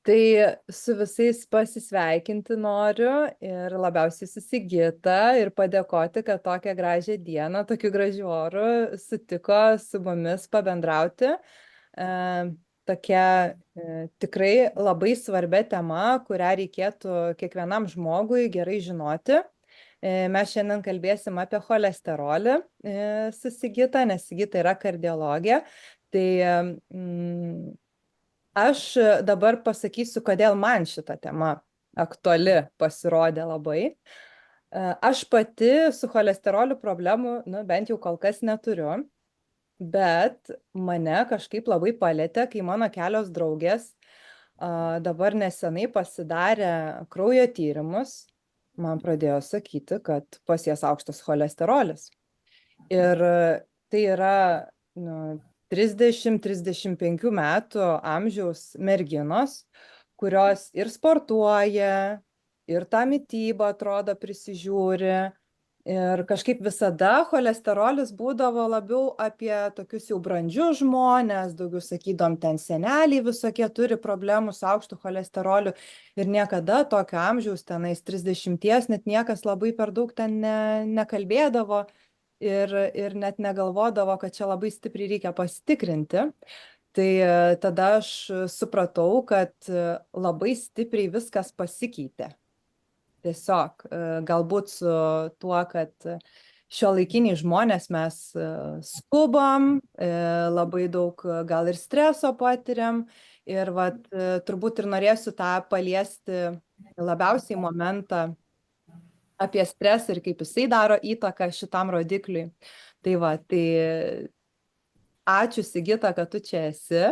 Tai su visais pasisveikinti noriu ir labiausiai su Sigita ir padėkoti, kad tokią gražią dieną, tokiu gražiu oru sutiko su mumis pabendrauti. E, Tokia tikrai labai svarbia tema, kurią reikėtų kiekvienam žmogui gerai žinoti. Mes šiandien kalbėsim apie cholesterolį su Sigita, nes Sigita yra kardiologė. Tai aš dabar pasakysiu, kodėl man šita tema aktuali pasirodė labai. Aš pati su cholesteroliu problemų, bent jau kol kas neturiu, bet mane kažkaip labai palėtė, kai mano kelios draugės dabar nesenai pasidarė kraujo tyrimus, man pradėjo sakyti, kad pas jas aukštas cholesterolis. Ir tai yra 30-35 metų amžiaus merginos, kurios ir sportuoja, ir tą mitybą atrodo prisižiūri. Ir kažkaip visada cholesterolis būdavo labiau apie tokius jau brandžius žmones, daugiau sakydom, ten seneliai visokie turi problemų su aukštu cholesteroliu ir niekada tokio amžiaus tenais 30 net niekas labai per daug ten nekalbėdavo ir net negalvodavo, kad čia labai stipriai reikia pasitikrinti. Tai tada aš supratau, kad labai stipriai viskas pasikeitė. Tiesiog galbūt su tuo, kad šiuolaikiniai žmonės mes skubam, labai daug gal ir streso patiriam ir turbūt ir norėsiu tą paliesti labiausiai momentą apie stresą ir kaip jisai daro įtaką šitam rodikliui. Tai ačiū Sigita, kad tu čia esi.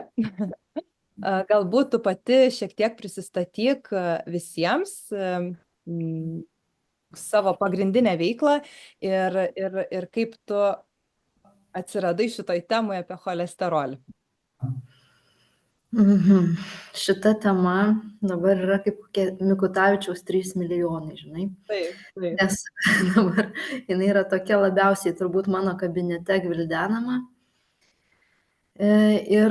Galbūt tu pati šiek tiek prisistatyk visiems savo pagrindinę veiklą ir kaip tu atsiradai šitoj temoje apie cholesterolį. Šita tema dabar yra kaip kokie Mikutavičiaus 3 milijonai, žinai. Taip. Nes dabar jinai yra tokia labiausiai turbūt mano kabinete gvildenama ir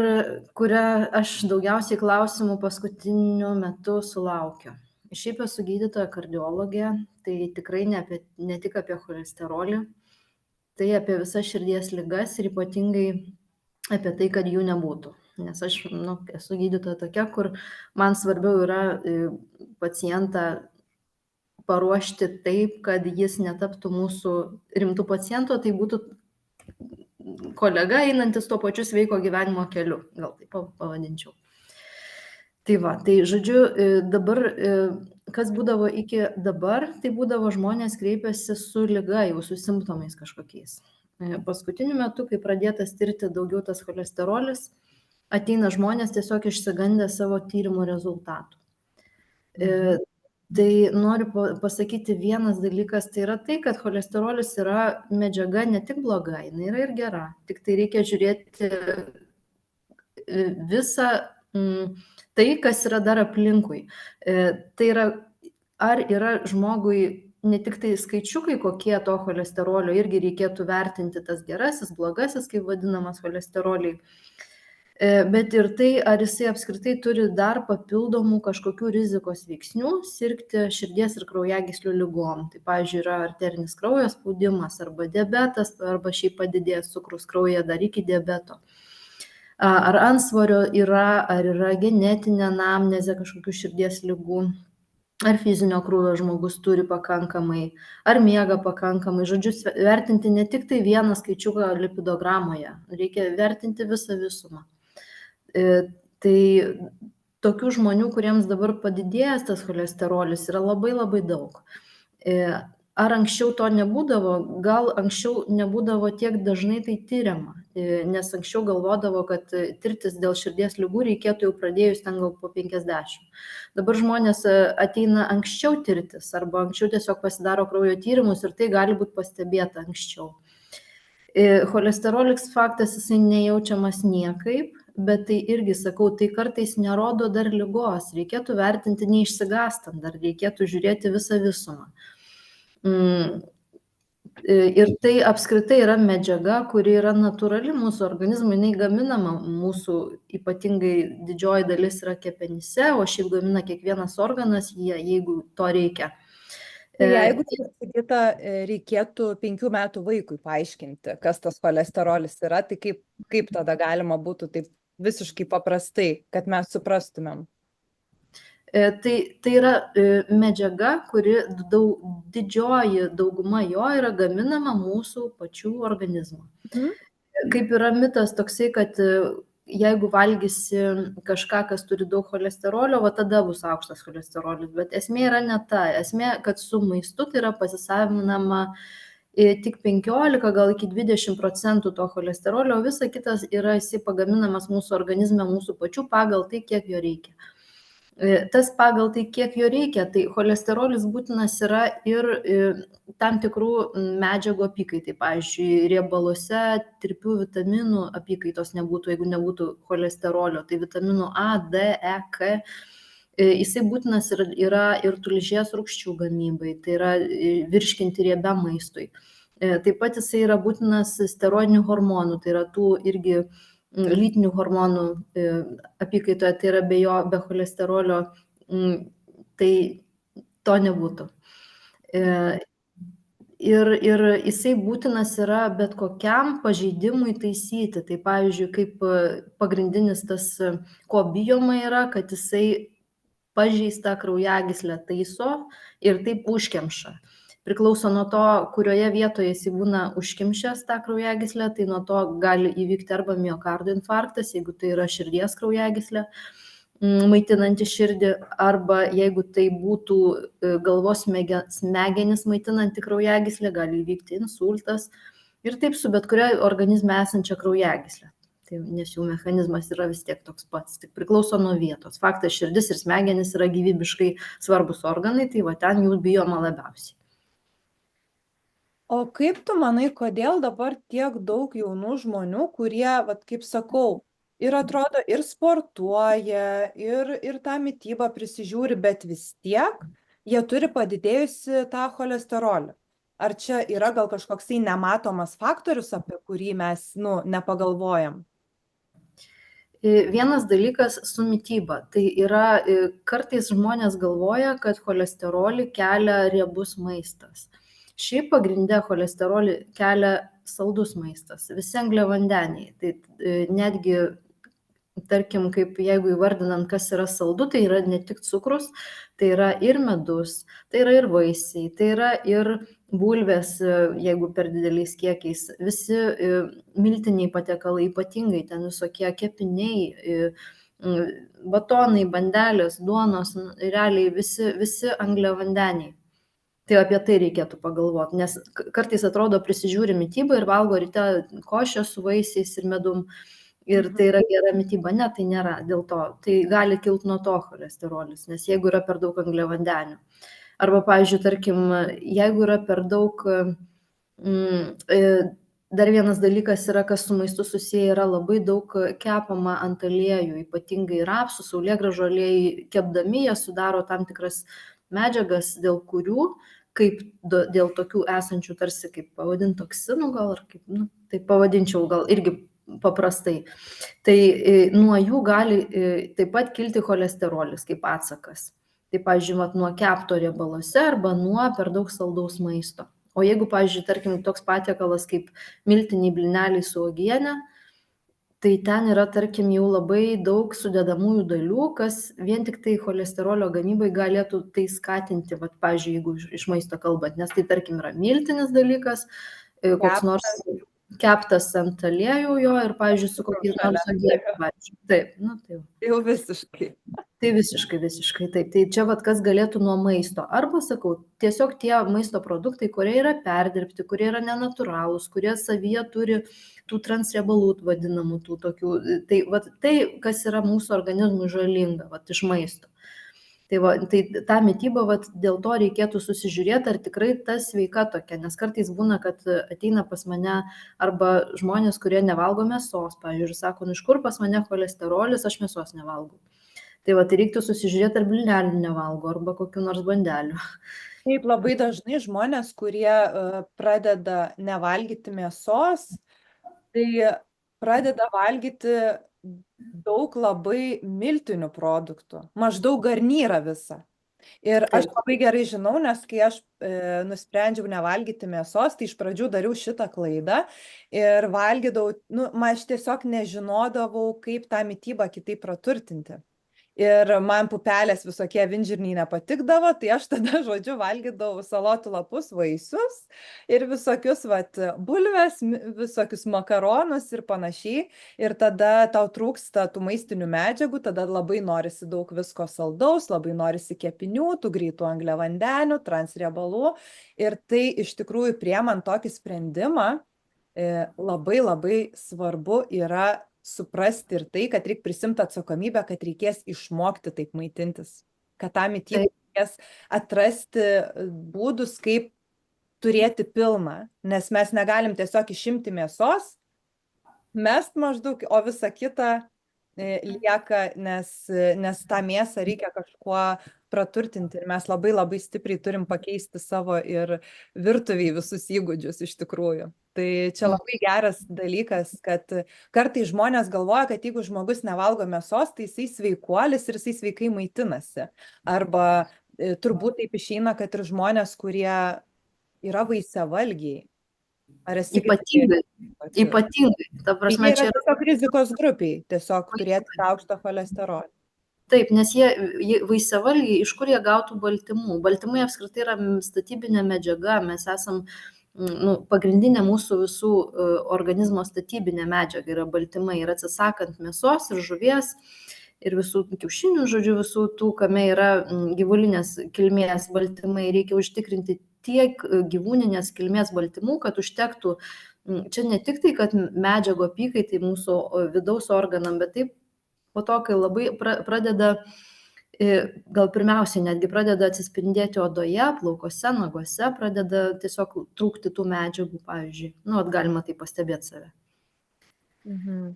kurią aš daugiausiai klausimų paskutiniu metu sulaukiu. Šiaip esu gydytoja kardiologė, tai tikrai ne tik apie cholesterolį, tai apie visas širdies ligas ir ypatingai apie tai, kad jų nebūtų. Nes aš esu gydytoja tokia, kur man svarbiau yra pacientą paruošti taip, kad jis netaptų mūsų rimtų pacientų, tai būtų kolega einantis tuo pačiu sveiko gyvenimo keliu, gal taip pavadinčiau. Tai žodžiu, dabar, kas būdavo iki dabar, tai būdavo žmonės kreipiasi su liga, jau su simptomais kažkokiais. Paskutiniu metu, kai pradėtas tirti daugiau tas cholesterolis, ateina žmonės tiesiog išsigandę savo tyrimų rezultatų. Tai noriu pasakyti vienas dalykas, tai yra tai, kad cholesterolis yra medžiaga ne tik bloga, jinai yra ir gera, tik tai reikia žiūrėti visą tai, kas yra dar aplinkui. Tai yra, ar yra žmogui ne tik tai skaičiukai kokie to cholesterolio, irgi reikėtų vertinti tas gerasis, blogasis, kaip vadinamas cholesteroliai, bet ir tai, ar jisai apskritai turi dar papildomų kažkokių rizikos veiksnių sirgti širdies ir kraujagyslių ligom. Tai, pavyzdžiui, yra arterinis kraujo spaudimas arba diabetas, arba šiaip padidėjęs cukrus kraujyje dar iki diabeto. Ar antsvorio yra, ar yra genetinė anamnezė kažkokių širdies ligų, ar fizinio krūvio žmogus turi pakankamai, ar miega pakankamai. Žodžiu, vertinti ne tik tai vieną skaičiuką lipidogramoje, reikia vertinti visą visumą. Tai tokių žmonių, kuriems dabar padidėjęs tas cholesterolis, yra labai labai daug. Ar anksčiau to nebūdavo? Gal anksčiau nebūdavo tiek dažnai tai tyriama, nes anksčiau galvodavo, kad tirtis dėl širdies ligų reikėtų jau pradėjus ten gal po 50. Dabar žmonės ateina anksčiau tirtis arba anksčiau tiesiog pasidaro kraujo tyrimus ir tai gali būti pastebėta anksčiau. Cholesterolis faktas, jisai nejaučiamas niekaip, bet tai irgi sakau, tai kartais nerodo dar ligos, reikėtų vertinti neišsigastant, dar reikėtų žiūrėti visą visumą. Ir tai apskritai yra medžiaga, kuri yra natūrali mūsų organizmui, jinai gaminama mūsų, ypatingai didžioji dalis yra kepenyse, o šiaip gamina kiekvienas organas, jeigu to reikia. Tai jeigu, Sigita, reikėtų 5 metų vaikui paaiškinti, kas tas cholesterolis yra, tai kaip tada galima būtų taip visiškai paprastai, kad mes suprastumėm? Tai yra medžiaga, kuri didžioji dauguma jo yra gaminama mūsų pačių organizmo. Kaip yra mitas toksai, kad jeigu valgysi kažką, kas turi daug cholesterolio, va tada bus aukštas cholesterolis. Bet esmė yra ne ta. Esmė, kad su maistu tai yra pasisavinama tik 15, gal iki 20% to cholesterolio, o visa kitas yra jisai pagaminamas mūsų organizme, mūsų pačių pagal tai, kiek jo reikia. Tas pagal tai, kiek jo reikia, tai cholesterolis būtinas yra ir tam tikrų medžiagų apykaitai. Pavyzdžiui, riebaluose tirpių vitaminų apykaitos nebūtų, jeigu nebūtų cholesterolio. Tai vitaminų A, D, E, K. Jisai būtinas yra ir tulžies rūgščių gamybai, tai yra virškinti riebiam maistui. Taip pat jisai yra būtinas steroidinių hormonų, tai yra tų irgi lytinių hormonų apykaitoje, tai yra be cholesterolio, tai to nebūtų. Ir jisai būtinas yra bet kokiam pažeidimui taisyti. Tai pavyzdžiui, kaip pagrindinis tas, ko bijoma yra, kad jisai pažeistą kraujagyslę taiso ir taip užkemša. Priklauso nuo to, kurioje vietoje jis būna užkimšęs tą kraujagyslę, tai nuo to gali įvykti arba miokardo infarktas, jeigu tai yra širdies kraujagyslė maitinanti širdį, arba jeigu tai būtų galvos smegenis maitinanti kraujagyslė, gali įvykti insultas ir taip su bet kuria organizme esančia kraujagyslė. Tai, nes jų mechanizmas yra vis tiek toks pats, tik priklauso nuo vietos. Faktas, širdis ir smegenis yra gyvybiškai svarbus organai, tai va ten jų bijoma labiausiai. O kaip tu manai, kodėl dabar tiek daug jaunų žmonių, kurie, vat, kaip sakau, ir atrodo, ir sportuoja, ir tą mitybą prisižiūri, bet vis tiek jie turi padidėjusi tą cholesterolį? Ar čia yra gal kažkoksai nematomas faktorius, apie kurį mes, nepagalvojam? Vienas dalykas su mityba. Tai yra, kartais žmonės galvoja, kad cholesterolį kelia riebus maistas. Šiaip pagrindę cholesterolį kelia saldus maistas, visi angliavandeniai. Tai netgi, tarkim, kaip jeigu įvardinant, kas yra saldu, tai yra ne tik cukrus, tai yra ir medus, tai yra ir vaisiai, tai yra ir bulvės, jeigu per dideliais kiekiais, visi miltiniai patiekalai, ypatingai ten visokie kepiniai, batonai, bandelės, duonos, realiai visi angliavandeniai. Tai apie tai reikėtų pagalvoti, nes kartais atrodo prisižiūri mitybą ir valgo ryte košę su vaisiais ir medum ir tai yra gera mityba. Ne, tai nėra dėl to. Tai gali kilti nuo to cholesterolis, nes jeigu yra per daug angliavandenių. Arba, pavyzdžiui, tarkim, jeigu yra per daug, dar vienas dalykas yra, kas su maistu susiję, yra labai daug kepama ant aliejų, ypatingai rapsų, saulėgrąžų aliejai, kepdami jie sudaro tam tikras medžiagas, dėl kurių kaip dėl tokių esančių tarsi kaip pavadinti toksinų, gal ar kaip, tai pavadinčiau gal irgi paprastai. Tai nuo jų gali taip pat kilti cholesterolis kaip atsakas. Tai, pavyzdžiui, nuo kepto riebaluose arba nuo per daug saldaus maisto. O jeigu, pavyzdžiui, tarkim, toks patiekalas kaip miltiniai blyneliai su uogiene, tai ten yra, tarkim, jau labai daug sudedamųjų dalių, kas vien tik tai cholesterolio gamybai galėtų tai skatinti, vat, pavyzdžiui, jeigu iš maisto kalbant, nes tai, tarkim, yra miltinis dalykas, koks nors keptas ant aliejų jo ir, pavyzdžiui, su kokiais nors uogiene, pavyzdžiui. Taip, tai jau visiškai. Tai visiškai taip. Tai čia vat kas galėtų nuo maisto. Arba, sakau, tiesiog tie maisto produktai, kurie yra perdirbti, kurie yra nenatūralūs, kurie savyje turi tų transriebalų vadinamų, tų tokių, tai kas yra mūsų organizmui žalinga, iš maisto. Tai tą mitybą, dėl to reikėtų susižiūrėti, ar tikrai ta sveika tokia, nes kartais būna, kad ateina pas mane arba žmonės, kurie nevalgo mėsos, pavyzdžiui, sako, iš kur pas mane cholesterolis, aš mėsos nevalgau. Tai reiktų susižiūrėti, ar blynelių nevalgo, arba kokių nors bandelių. Taip, labai dažnai žmonės, kurie pradeda nevalgyti mėsos, tai pradeda valgyti daug labai miltinių produktų, maždaug garnyrą visą. Ir aš Taip. labai gerai žinau, nes kai aš nusprendžiau nevalgyti mėsos, tai iš pradžių dariau šitą klaidą ir valgydavau, nu, aš tiesiog nežinodavau, kaip tą mitybą kitaip praturtinti. Ir man pupelės visokie avinžirniai nepatikdavo, tai aš tada, žodžiu, valgydavau salotų lapus, vaisius ir visokius, vat, bulves, visokius makaronus ir panašiai. Ir tada tau trūksta tų maistinių medžiagų, tada labai norisi daug visko saldaus, labai norisi kepinių, tų greitų angliavandenių, transriebalų. Ir tai iš tikrųjų priemant tokį sprendimą, labai labai svarbu yra suprasti ir tai, kad reikia prisimti atsakomybę, kad reikės išmokti taip maitintis, kad tą mitybą reikės atrasti būdus, kaip turėti pilną, nes mes negalim tiesiog išimti mėsos, mest maždaug, o visa kita lieka, nes tą mėsą reikia kažkuo praturtinti ir mes labai labai stipriai turim pakeisti savo ir virtuviai visus įgūdžius iš tikrųjų. Tai čia labai geras dalykas, kad kartai žmonės galvoja, kad jeigu žmogus nevalgo mėsos, tai jisai sveikuolis ir jisai sveikai maitinasi. Arba turbūt taip išeina, kad ir žmonės, kurie yra vaisiavalgiai. Ar esi Ypatingai, ypatingai. Ta prasme, čia yra tiesiog rizikos grupiai, tiesiog turėti aukštą cholesterolį. Taip, nes jie vaisiavalgiai, iš kur jie gautų baltymų? Baltymai apskritai yra statybinė medžiaga, mes esam, nu, pagrindinė mūsų visų organizmo statybinė medžiaga yra baltymai ir atsisakant mėsos ir žuvies ir visų kiaušinių, žodžiu, visų tų, kame yra gyvulinės kilmės baltymai, reikia užtikrinti tiek gyvūninės kilmės baltymų, kad užtektų, čia ne tik tai, kad medžiago apykaitai mūsų vidaus organam, bet taip po to, kai labai pradeda, gal pirmiausiai netgi pradeda atsispindėti odoje, plaukose, naguose, pradeda tiesiog trūkti tų medžiagų, pavyzdžiui. Nu, galima tai pastebėti save. Mhm.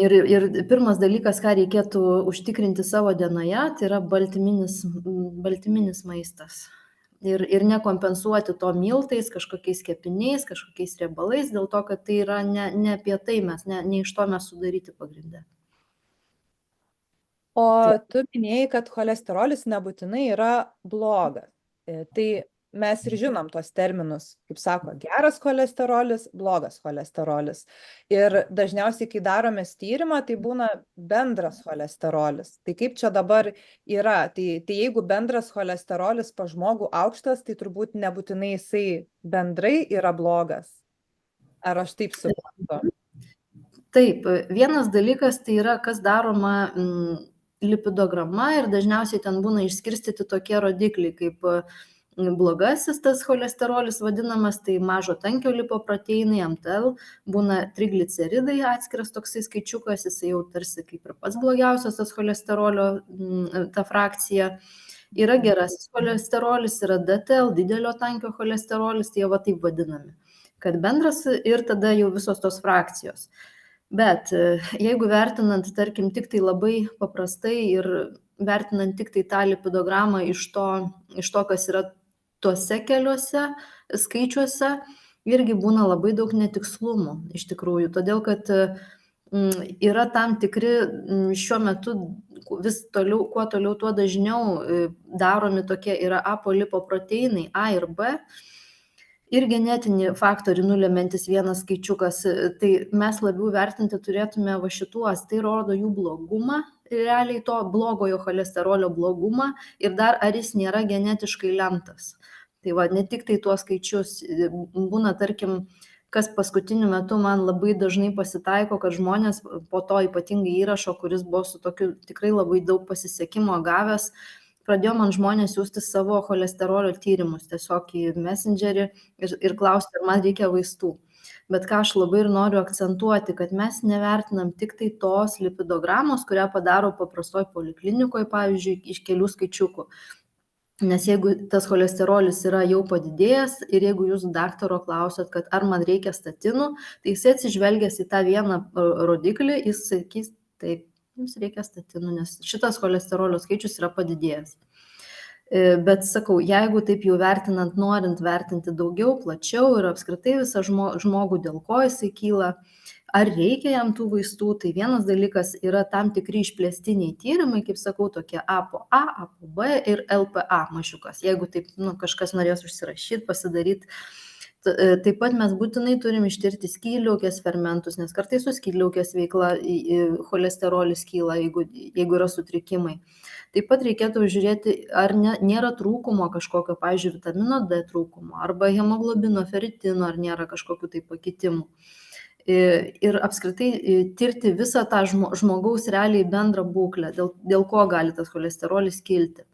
Ir pirmas dalykas, ką reikėtų užtikrinti savo dienoje, tai yra baltyminis maistas. Ir nekompensuoti to miltais, kažkokiais kepiniais, kažkokiais riebalais, dėl to, kad tai yra ne apie tai, ne iš to mes sudaryti pagrindę. O tu minėjai, kad cholesterolis nebūtinai yra blogas. Tai mes ir žinom tuos terminus, kaip sako, geras cholesterolis, blogas cholesterolis. Ir dažniausiai, kai daromės tyrimą, tai būna bendras cholesterolis. Tai kaip čia dabar yra? Tai jeigu bendras cholesterolis pas žmogų aukštas, tai turbūt nebūtinai jisai bendrai yra blogas. Ar aš taip suprantu? Taip, vienas dalykas tai yra, kas daroma lipidograma ir dažniausiai ten būna išskirstyti tokie rodikliai, kaip blogasis tas cholesterolis vadinamas, tai mažo tankio lipoproteinai, MTL, būna trigliceridai atskiras toksai skaičiukas, jis jau tarsi kaip ir pats blogiausias tas cholesterolio, ta frakcija. Yra gerasis cholesterolis, yra DTL, didelio tankio cholesterolis, tai jie va taip vadinami, kad bendras ir tada jau visos tos frakcijos. Bet jeigu vertinant, tarkim, tik tai labai paprastai ir vertinant tik tai tą lipidogramą iš to, kas yra tuose keliuose skaičiuose, irgi būna labai daug netikslumų iš tikrųjų, todėl kad yra tam tikri šiuo metu vis toliau, kuo toliau, tuo dažniau daromi tokie yra apolipoproteinai A ir B, ir genetinį faktorių nulemiantis vienas skaičiukas, tai mes labiau vertinti turėtume va šituos, tai rodo jų blogumą, realiai to blogojo cholesterolio blogumą ir dar ar jis nėra genetiškai lemtas. Tai va, ne tik tai tuos skaičius, būna, tarkim, kas paskutiniu metu man labai dažnai pasitaiko, kad žmonės po to ypatingai įrašo, kuris buvo su tokiu tikrai labai daug pasisekimo gavęs, pradėjo man žmonės siųsti savo cholesterolio tyrimus tiesiog į Messengerį ir klausti, ar man reikia vaistų. Bet ką aš labai ir noriu akcentuoti, kad mes nevertinam tik tai tos lipidogramos, kurią padaro paprastoj poliklinikoje, pavyzdžiui, iš kelių skaičiukų. Nes jeigu tas cholesterolis yra jau padidėjęs ir jeigu jūs daktaro klausat, kad ar man reikia statinų, tai jis atsižvelgęs į tą vieną rodiklį, jis sakys, taip, jums reikia statinų, nes šitas cholesterolio skaičius yra padidėjęs. Bet sakau, jeigu taip jau vertinant, norint vertinti daugiau, plačiau ir apskritai visą žmogų, dėl ko jisai kyla, ar reikia jam tų vaistų, tai vienas dalykas yra tam tikri išplėstiniai tyrimai, kaip sakau, tokie ApoA, ApoB ir LPA mažiukas. Jeigu taip kažkas norės užsirašyti, pasidaryti. Taip pat mes būtinai turim ištirti skydliaukės fermentus, nes kartais su skydliaukės veikla cholesterolis kyla, jeigu yra sutrikimai. Taip pat reikėtų žiūrėti, ar nėra trūkumo kažkokio, pavyzdžiui, vitamino D trūkumo, arba hemoglobino, feritino, ar nėra kažkokių tai pakitimų. Ir apskritai tirti visą tą žmogaus realiai bendrą būklę, dėl ko gali tas cholesterolis kilti.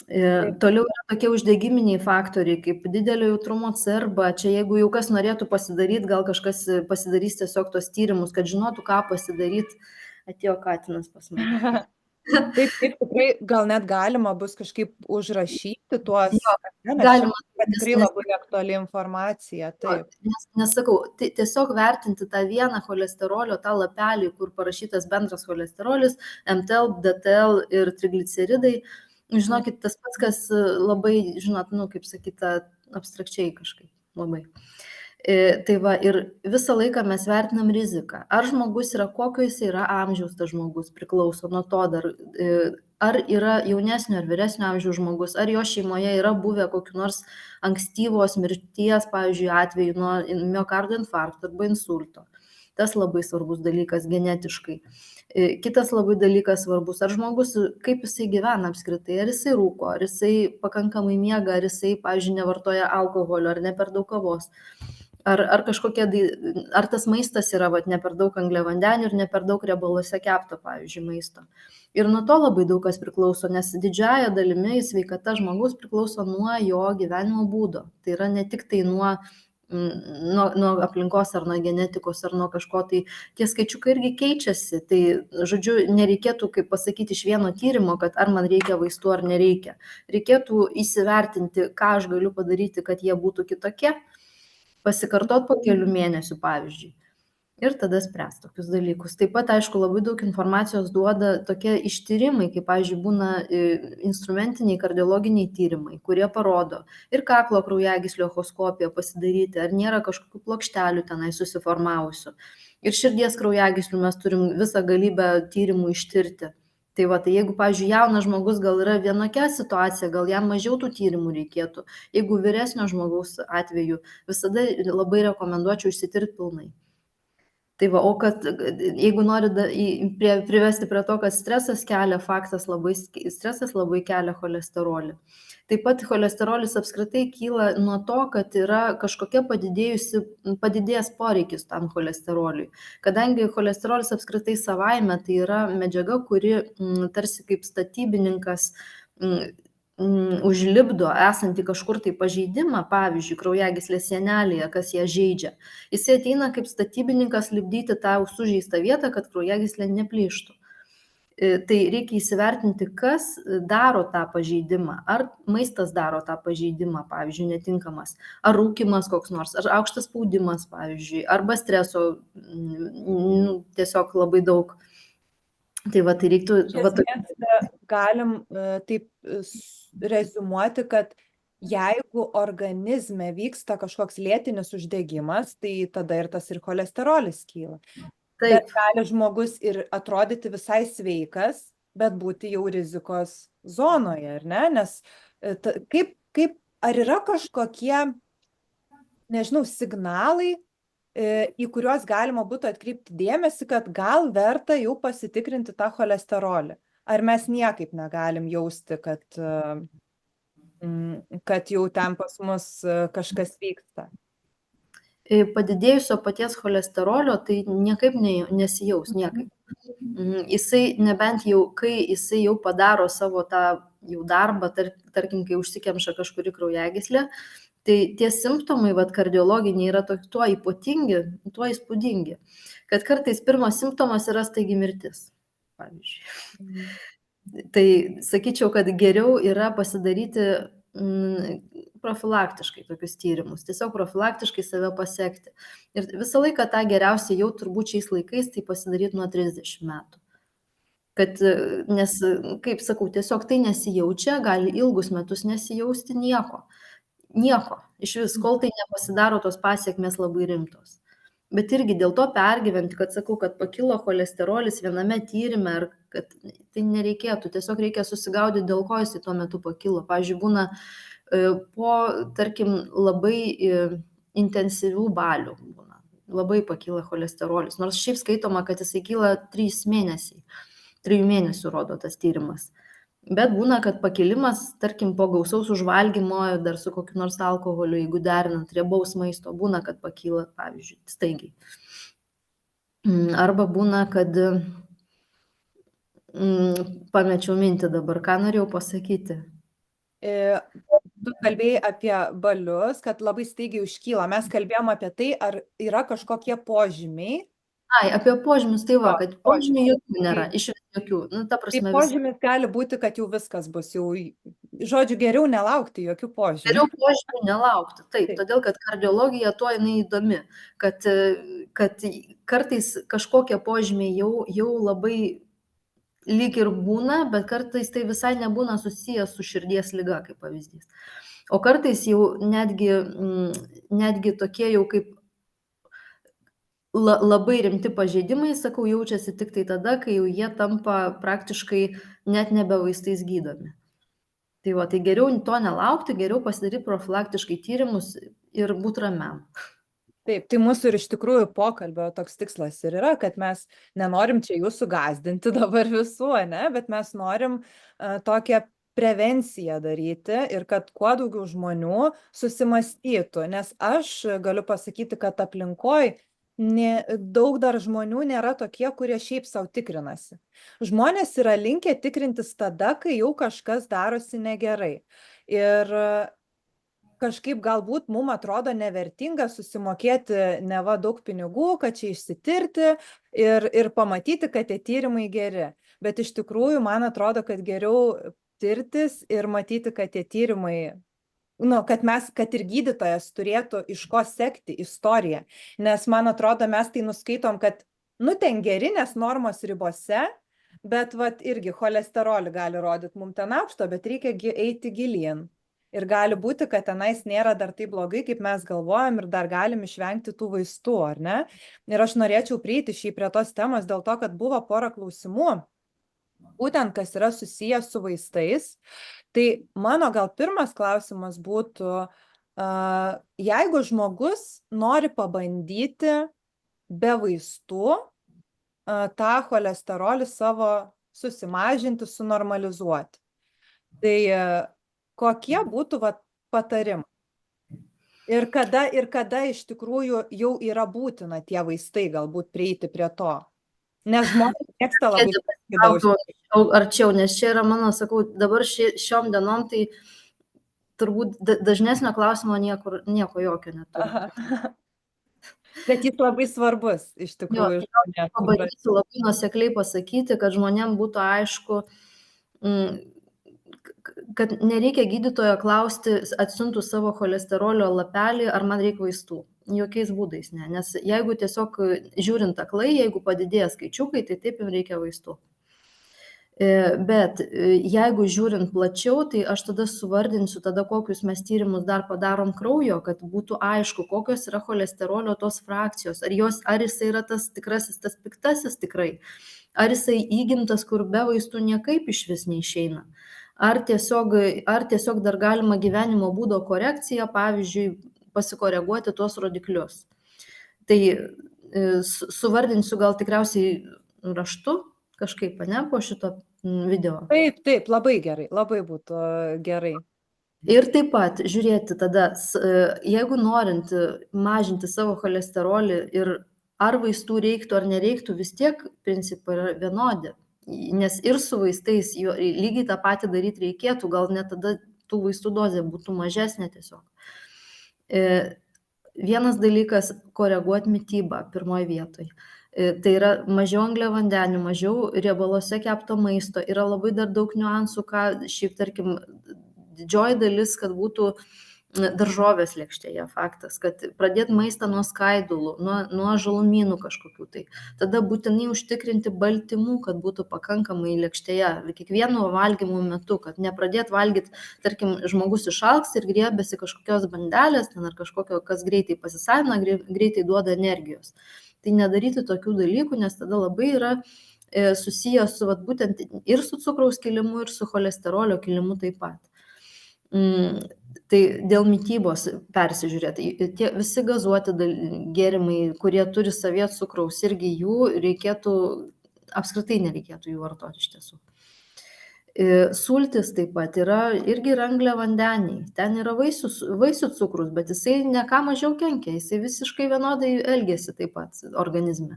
Toliau yra tokie uždegiminiai faktoriai, kaip didelio jautrumo C arba čia jeigu jau kas norėtų pasidaryti, gal kažkas pasidarys tiesiog tos tyrimus, kad žinotų, ką pasidaryti. Atėjo katinas pas mane. Taip, tikrai gal net galima bus kažkaip užrašyti tuos, galima, tikrai labai aktuali informacija. Taip. Nes sakau, tiesiog vertinti tą vieną cholesterolio, tą lapelį, kur parašytas bendras cholesterolis, MTL, DTL ir trigliceridai, žinokit, tas pats, kas labai, žinot, kaip sakyta, abstrakčiai kažkaip labai. Tai va, ir visą laiką mes vertinam riziką. Ar žmogus yra, kokio jis yra amžiaus tas žmogus, priklauso nuo to dar, ar yra jaunesnio ar vyresnio amžiaus žmogus, ar jo šeimoje yra buvę kokiu nors ankstyvos mirties, pavyzdžiui, atveju nuo miokardo infarkto arba insulto. Tas labai svarbus dalykas genetiškai. Kitas labai dalykas svarbus, ar žmogus, kaip jisai gyvena apskritai, ar jisai rūko, ar jisai pakankamai miega, ar jisai, pavyzdžiui, nevartoja alkoholio, ar ne per daug kavos. Ar kažkokie, ar tas maistas yra ne per daug angliavandenių ir ne per daug riebaluose kepto, pavyzdžiui, maisto. Ir nuo to labai daug kas priklauso, nes didžiąja dalimi sveikata žmogaus priklauso nuo jo gyvenimo būdo. Tai yra ne tik tai nuo aplinkos ar nuo genetikos ar nuo kažko, tai tie skaičiukai irgi keičiasi. Tai, žodžiu, nereikėtų, kaip pasakyti, iš vieno tyrimo, kad ar man reikia vaistų ar nereikia. Reikėtų įsivertinti, ką aš galiu padaryti, kad jie būtų kitokie, pasikartot po kelių mėnesių, pavyzdžiui, ir tada spręs tokius dalykus. Taip pat, aišku, labai daug informacijos duoda tokie ištyrimai, kaip, pavyzdžiui, būna instrumentiniai kardiologiniai tyrimai, kurie parodo ir kaklo kraujagyslių echoskopiją pasidaryti, ar nėra kažkokių plokštelių tenai susiformavusių. Ir širdies kraujagyslių mes turim visą galybę tyrimų ištirti. Tai va, tai jeigu, pavyzdžiui, jaunas žmogus gal yra vienokia situacija, gal jam mažiau tų tyrimų reikėtų. Jeigu vyresnio žmogaus atveju, visada labai rekomenduočiau išsitirti pilnai. Tai va, o kad jeigu nori privesti prie to, kad stresas kelia, stresas labai kelia cholesterolį. Taip pat cholesterolis apskritai kyla nuo to, kad yra kažkokia padidėjęs poreikis tam cholesteroliui. Kadangi cholesterolis apskritai savaime tai yra medžiaga, kuri tarsi kaip statybininkas užlipdo esantį kažkur tai pažeidimą, pavyzdžiui, kraujagyslės sienelėje, kas ją žeidžia. Jis ateina kaip statybininkas lipdyti tą sužeistą vietą, kad kraujagyslė neplyštų. Tai reikia įsivertinti, kas daro tą pažeidimą. Ar maistas daro tą pažeidimą, pavyzdžiui, netinkamas, ar rūkymas koks nors, ar aukštas spaudimas, pavyzdžiui, arba streso tiesiog labai daug. Tai va, tai reiktų... Galim taip reziumuoti, kad jeigu organizme vyksta kažkoks lėtinis uždegimas, tai tada ir tas ir cholesterolis kyla. Taip. Bet gali žmogus ir atrodyti visai sveikas, bet būti jau rizikos zonoje, ar ne? Nes ar yra kažkokie, nežinau, signalai, į kuriuos galima būtų atkreipti dėmesį, kad gal verta jau pasitikrinti tą cholesterolį? Ar mes niekaip negalim jausti, kad jau ten pas mus kažkas vyksta? Padidėjusio paties cholesterolio tai niekaip nesijaus, niekaip. Jisai, nebent jau, kai jisai jau padaro savo tą jau darbą, tarkim, kai užsikemša kažkuri kraujagyslė, tai tie simptomai kardiologiniai yra tuo ypatingi, tuo įspūdingi, kad kartais pirmas simptomas yra staigi mirtis, pavyzdžiui. Tai sakyčiau, kad geriau yra pasidaryti profilaktiškai tokius tyrimus, tiesiog profilaktiškai save pasekti. Ir visą laiką tą geriausiai jau turbūt šiais laikais tai pasidaryti nuo 30 metų. kad, nes, kaip sakau, tiesiog tai nesijaučia, gali ilgus metus nesijausti nieko. Nieko. Išvis, kol tai nepasidaro tos pasiekmės labai rimtos. Bet irgi dėl to pergyventi, kad sakau, kad pakilo cholesterolis viename tyrime, ar kad tai nereikėtų, tiesiog reikia susigaudyti, dėl ko jis tuo metu pakilo. Pavyzdžiui, būna po, tarkim, labai intensyvių balių, būna, labai pakyla cholesterolis, nors šiaip skaitoma, kad jisai kyla 3 mėnesiai, 3 mėnesių rodo tas tyrimas. Bet būna, kad pakilimas, tarkim, po gausaus užvalgymo, dar su kokiu nors alkoholiu, jeigu derinant riebaus maisto, būna, kad pakyla, pavyzdžiui, staigiai. Arba būna, kad pamečiau mintį dabar, ką norėjau pasakyti. Tu kalbėjai apie balius, kad labai staigiai užkyla. Mes kalbėjom apie tai, ar yra kažkokie požymiai. Ai, apie požymius, tai va, kad požymių jokių nėra, iš jokių. Nu, ta prasme, tai požymis gali būti, kad jau viskas bus, jau, žodžiu, geriau nelaukti jokių požymių. Geriau požymių nelaukti, taip, todėl, kad kardiologija tuo jinai įdomi, kad kartais kažkokie požymiai jau labai lyg ir būna, bet kartais tai visai nebūna susijęs su širdies liga, kaip pavyzdys. O kartais jau netgi tokie jau kaip labai rimti pažeidimai, sakau, jaučiasi tik tai tada, kai jau jie tampa praktiškai net nebe vaistais gydomi. Tai va, tai geriau to nelaukti, geriau pasidaryti profilaktiškai tyrimus ir būti ramiam. Taip, tai mūsų ir iš tikrųjų pokalbio toks tikslas ir yra, kad mes nenorim čia jūsų gąsdinti dabar visų, ne, bet mes norim tokią prevenciją daryti ir kad kuo daugiau žmonių susimastytų, nes aš galiu pasakyti, kad aplinkoj daug dar žmonių nėra tokie, kurie šiaip savo tikrinasi. Žmonės yra linkę tikrintis tada, kai jau kažkas darosi negerai. Ir kažkaip galbūt mums atrodo nevertinga susimokėti neva daug pinigų, kad čia išsitirti ir pamatyti, kad tie tyrimai geri. Bet iš tikrųjų, man atrodo, kad geriau tirtis ir matyti, kad tie tyrimai, kad ir gydytojas turėtų iš ko sekti istoriją. Nes man atrodo, mes tai nuskaitom, kad, ten geri, nes normos ribose, bet irgi cholesterolį gali rodyti mums ten aukšto, bet reikia eiti gilyn. Ir gali būti, kad tenais nėra dar taip blogai, kaip mes galvojam, ir dar galim išvengti tų vaistų, ar ne? Ir aš norėčiau prieiti šiaip prie tos temos dėl to, kad buvo pora klausimų, būtent kas yra susijęs su vaistais. Tai mano gal pirmas klausimas būtų, jeigu žmogus nori pabandyti be vaistų tą cholesterolį savo susimažinti, sunormalizuoti, tai kokie būtų patarimai? Ir kada iš tikrųjų jau yra būtina tie vaistai galbūt prieiti prie to? Nes žmonės mėgsta labai arčiau, nes čia yra mano, sakau, dabar šiom dienom tai turbūt dažnesnio klausimo nieko jokio neturiu. Bet jis labai svarbus, iš tikrųjų. Pabandysiu labai nuosekliai pasakyti, kad žmonėm būtų aišku, kad nereikia gydytojo klausti, atsiuntus savo cholesterolio lapelį, ar man reikia vaistų. Jokiais būdais ne, nes jeigu tiesiog žiūrint aklai, jeigu padidėja skaičiukai, tai taip jums reikia vaistų. Bet jeigu žiūrint plačiau, tai aš tada suvardinsiu, kokius mes tyrimus dar padarom kraujo, kad būtų aišku, kokios yra cholesterolio tos frakcijos, ar jisai yra tas tikrasis, tas piktasis tikrai, ar jisai įgimtas, kur be vaistų niekaip iš vis neišeina. Ar tiesiog dar galima gyvenimo būdo korekcija, pavyzdžiui, pasikoreguoti tuos rodiklius. Tai suvardinsiu gal tikriausiai raštu kažkaip, ne, po šito video. Taip, labai gerai, labai būtų gerai. Ir taip pat žiūrėti tada, jeigu norint mažinti savo cholesterolį ir ar vaistų reiktų ar nereiktų, vis tiek principai yra vienodi. Nes ir su vaistais lygiai tą patį daryti reikėtų, gal net tada tų vaistų dozė būtų mažesnė tiesiog. Vienas dalykas - koreguoti mitybą pirmoje vietoje. Tai yra mažiau angliavandenių, mažiau riebaluose kepto maisto, yra labai dar daug niuansų, ką šiaip, tarkim, didžioji dalis, kad būtų daržovės lėkštėje, faktas, kad pradėt maistą nuo skaidulų, nuo žalumynų kažkokių tai. Tada būtinai užtikrinti baltymų, kad būtų pakankamai lėkštėje kiekvieno valgymo metu, kad nepradėt valgyti, tarkim, žmogus išalks ir griebėsi kažkokios bandelės ten ar kažkokio, kas greitai pasisavina, greitai duoda energijos. Tai nedaryti tokių dalykų, nes tada labai yra susijęs su būtent ir su cukraus kilimu, ir su cholesterolio kilimu taip pat. Tai dėl mitybos persižiūrėti. Tie visi gazuoti gėrimai, kurie turi savyje cukraus, irgi jų reikėtų, apskritai nereikėtų jų vartoti iš tiesų. Sultis taip pat yra irgi angliavandeniai. Ten yra vaisių cukrus, bet jisai ne ką mažiau kenkia, jisai visiškai vienodai elgiasi taip pat organizme.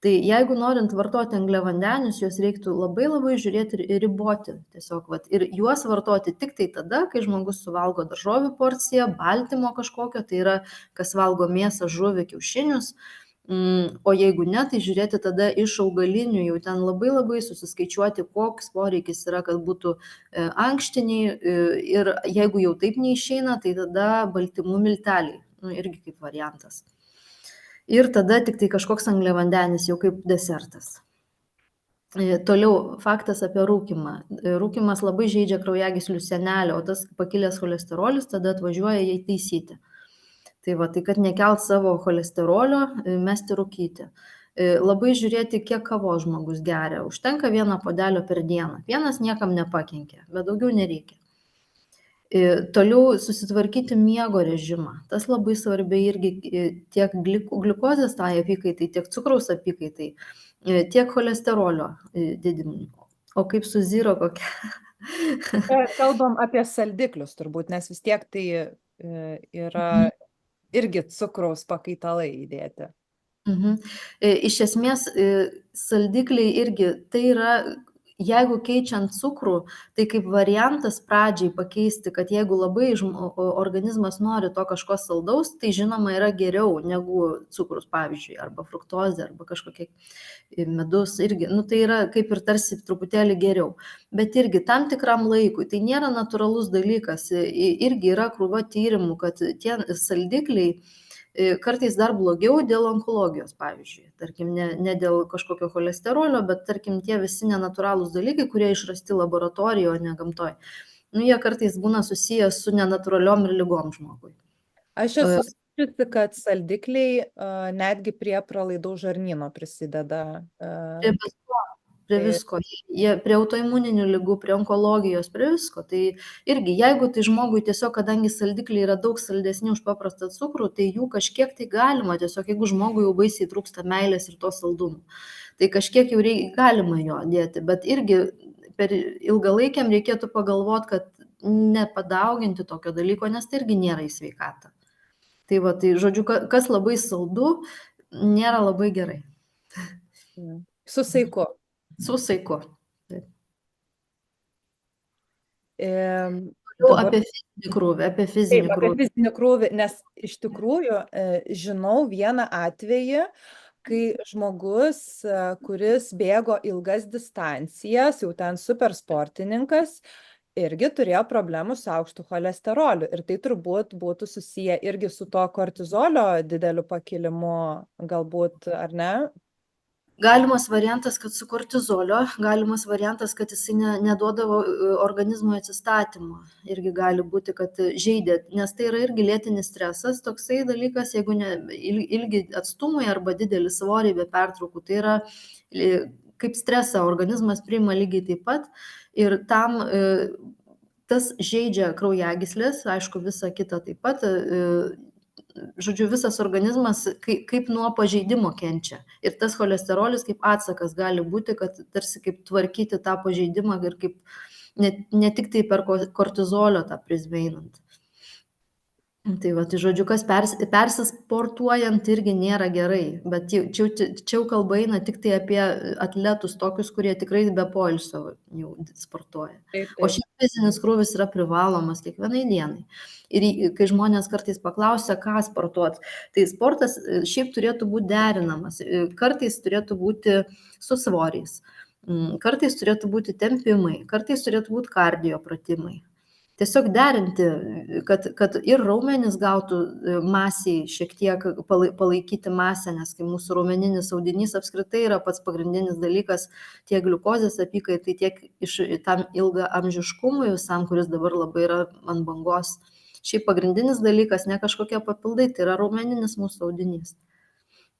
Tai jeigu norint vartoti angliavandenius, juos reiktų labai žiūrėti ir riboti. Tiesiog, ir juos vartoti tik tai tada, kai žmogus suvalgo daržovių porciją, baltymo kažkokio, tai yra, kas valgo mėsą, žuvį, kiaušinius. O jeigu ne, tai žiūrėti tada iš augalinių, jau ten labai susiskaičiuoti, koks poreikis yra, kad būtų ankštiniai. Ir jeigu jau taip neišeina, tai tada baltymų milteliai, irgi kaip variantas. Ir tada tik tai kažkoks angliavandenis jau kaip desertas. Toliau faktas apie rūkymą. Rūkymas labai žeidžia kraujagyslių sienelę, o tas pakilęs cholesterolis tada atvažiuoja jai taisyti. Tai kad nekelt savo cholesterolio, mesti rūkyti. Labai žiūrėti, kiek kavos žmogus geria. Užtenka 1 puodelio per dieną. Pienas niekam nepakenkia, bet daugiau nereikia. Toliau susitvarkyti miego režimą. Tas labai svarbi irgi tiek gliukozės tai apykaitai, tiek cukraus apykaitai, tiek cholesterolio didinimui. O kaip su zero kokia? Kalbam apie saldiklius turbūt, nes vis tiek tai yra irgi cukraus pakaitalai įdėti. Iš esmės, saldikliai irgi tai yra, jeigu keičiant cukrų, tai kaip variantas pradžiai pakeisti, kad jeigu labai organizmas nori to kažko saldaus, tai žinoma yra geriau negu cukrus, pavyzdžiui, arba fruktozė, arba kažkokie medus irgi, tai yra kaip ir tarsi truputėlį geriau. Bet irgi tam tikram laikui, tai nėra natūralus dalykas, irgi yra krūva tyrimų, kad tie saldikliai kartais dar blogiau dėl onkologijos, pavyzdžiui. Tarkim, ne dėl kažkokio cholesterolio, bet tarkim, tie visi nenatūralūs dalykai, kurie išrasti laboratorijoje, o ne gamtoj. Jie kartais būna susijęs su nenatūraliom ir ligom žmogui. Aš esu skaičiusi, kad saldikliai netgi prie pralaidaus žarnyno prisideda. Prie visko, prie autoimuninių ligų, prie onkologijos, prie visko. Tai irgi, jeigu tai žmogui tiesiog, kadangi saldikliai yra daug saldesni už paprastą cukrų, tai jų kažkiek tai galima, tiesiog jeigu žmogui jau baisiai trūksta meilės ir to saldumo, tai kažkiek jau galima jo dėti, bet irgi per ilgalaikiam reikėtų pagalvoti, kad nepadauginti tokio dalyko, nes tai irgi nėra į sveikatą. Tai žodžiu, kas labai saldu, nėra labai gerai. Su saiku. Su saiku. Apie fizinį krūvį, apie fizinį krūvį, nes iš tikrųjų žinau vieną atvejį, kai žmogus, kuris bėgo ilgas distancijas, jau ten super sportininkas, irgi turėjo problemų su aukštu cholesteroliu. Ir tai turbūt būtų susiję irgi su to kortizolio dideliu pakilimu, galbūt, ar ne? Galimas variantas, kad su kortizolio, galimas variantas, kad jisai neduodavo organizmui atsistatymo. Irgi gali būti, kad žeidė, nes tai yra irgi lėtinis stresas, toksai dalykas, jeigu ilgi atstumai arba didelį svorį be pertraukų, tai yra kaip stresą organizmas priima lygiai taip pat ir tam tas žeidžia kraujagyslės, aišku, visa kita taip pat. Žodžiu, visas organizmas kaip nuo pažeidimo kenčia. Ir tas cholesterolis kaip atsakas gali būti, kad tarsi kaip tvarkyti tą pažeidimą ir kaip ne tik tai per kortizolio tą prizmę einant. Tai žodžiu, kas persisportuojant irgi nėra gerai, bet čia kalba eina tik tai apie atletus tokius, kurie tikrai be poilsio jau sportuoja. O šiaip fizinis krūvis yra privalomas kiekvienai dienai. Ir kai žmonės kartais paklausia, ką sportuot, tai sportas šiaip turėtų būti derinamas. Kartais turėtų būti su svoriais, kartais turėtų būti tempimai, kartais turėtų būti kardio pratimai. tiesiog derinti, kad ir raumenys gautų masiai šiek tiek palaikyti masę, nes kai mūsų raumeninis audinys apskritai yra pats pagrindinis dalykas tiek gliukozės apykaitai, tiek tam ilgaamžiškumui visam, kuris dabar labai yra ant bangos. Šiaip pagrindinis dalykas ne kažkokie papildai, tai yra raumeninis mūsų audinys.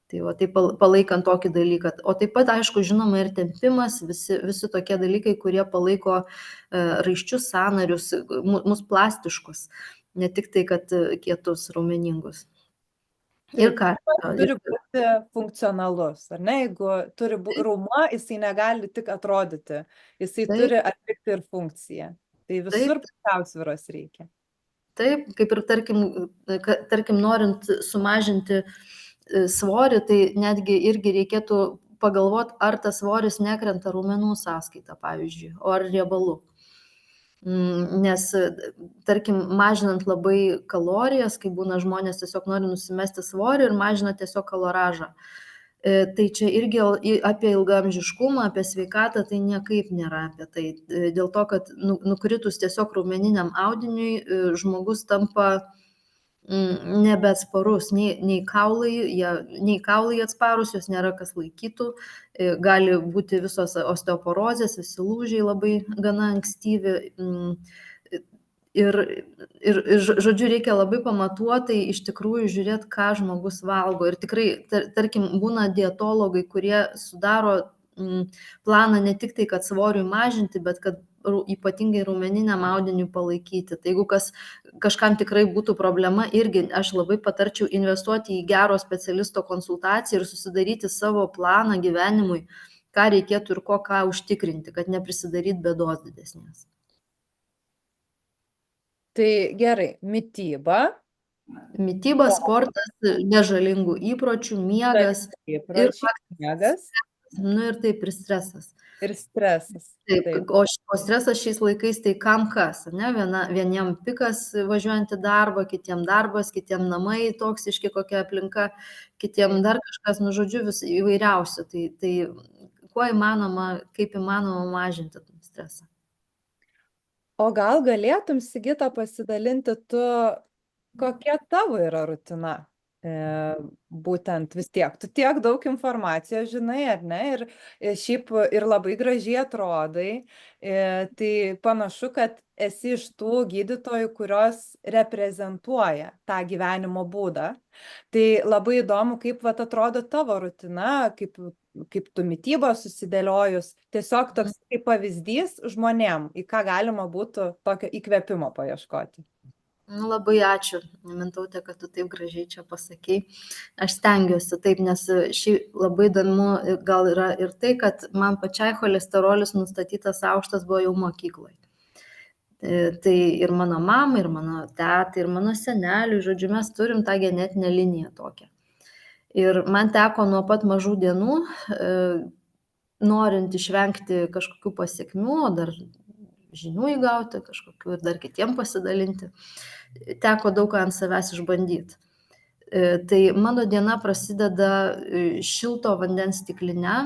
Tai va, tai palaikant tokį dalyką. O taip pat, aišku, žinoma, ir tempimas, visi tokie dalykai, kurie palaiko raiščius sąnarius, mus plastiškus, ne tik tai, kad kietus, raumeningus. Ir ką? Turi būti funkcionalus, ar ne? Jeigu turi raumuo, jisai negali tik atrodyti, jisai turi atlikti ir funkciją. Tai visur pusiausvyros reikia. Taip, kaip ir tarkim, norint sumažinti svorį, tai netgi irgi reikėtų pagalvoti, ar tas svoris nekrenta raumenų sąskaita, pavyzdžiui, o ar riebalų. Nes, tarkim, mažinant labai kalorijas, kai būna žmonės tiesiog nori nusimesti svorį ir mažina tiesiog kaloražą. Tai čia irgi apie ilgaamžiškumą, apie sveikatą, tai niekaip nėra apie tai. Dėl to, kad nukritus tiesiog raumeniniam audiniui, žmogus tampa nebeatsparus, nei kaulai atsparus, jos nėra kas laikytų, gali būti visos osteoporozės, visi lūžiai labai gana ankstyvi. Ir žodžiu, reikia labai pamatuotai iš tikrųjų žiūrėti, ką žmogus valgo. Ir tikrai, tarkim, būna dietologai, kurie sudaro planą ne tik tai, kad svoriui mažinti, bet kad ypatingai raumeniniam audiniui palaikyti. Tai jeigu kažkam tikrai būtų problema, irgi aš labai patarčiau investuoti į gero specialisto konsultaciją ir susidaryti savo planą gyvenimui, ką reikėtų ir ką užtikrinti, kad neprisidaryt bėdos didesnės. Tai gerai, mityba. Mityba, sportas, nežalingų įpročių, miegas. Miegas. Ir taip, ir stresas. Ir stresas. Taip. O stresas šiais laikais tai kam kas, ne? Vieniem pikas važiuojant į darbą, kitiem darbas, kitiem namai toksiški, kokia aplinka, kitiem dar kažkas, žodžiu, vis įvairiausia. Tai kuo įmanoma, kaip įmanoma mažinti stresą. O gal galėtum, Sigita, pasidalinti kokia tavo yra rutina? Būtent vis tiek, tu tiek daug informacijos žinai, ar ne, ir šiaip ir labai gražiai atrodai, tai panašu, kad esi iš tų gydytojų, kurios reprezentuoja tą gyvenimo būdą. Tai labai įdomu, kaip atrodo tavo rutina, kaip tu mitybą susidėliojus, tiesiog toks kaip pavyzdys žmonėm, į ką galima būtų tokio įkvėpimo paieškoti. Labai ačiū, Mintaute, kad tu taip gražiai čia pasakei. Aš stengiuosi taip, nes labai įdomu gal yra ir tai, kad man pačiai cholesterolis nustatytas aukštas buvo jau mokykloje. Tai ir mano mama, ir mano tetai, ir mano seneliui, žodžiu, mes turim tą genetinę liniją tokią. Ir man teko nuo pat mažų dienų, norint išvengti kažkokių pasiekmių, dar žinių įgauti kažkokių ir dar kitiem pasidalinti, teko daug ką ant savęs išbandyti. Tai mano diena prasideda šilto vandens stikline,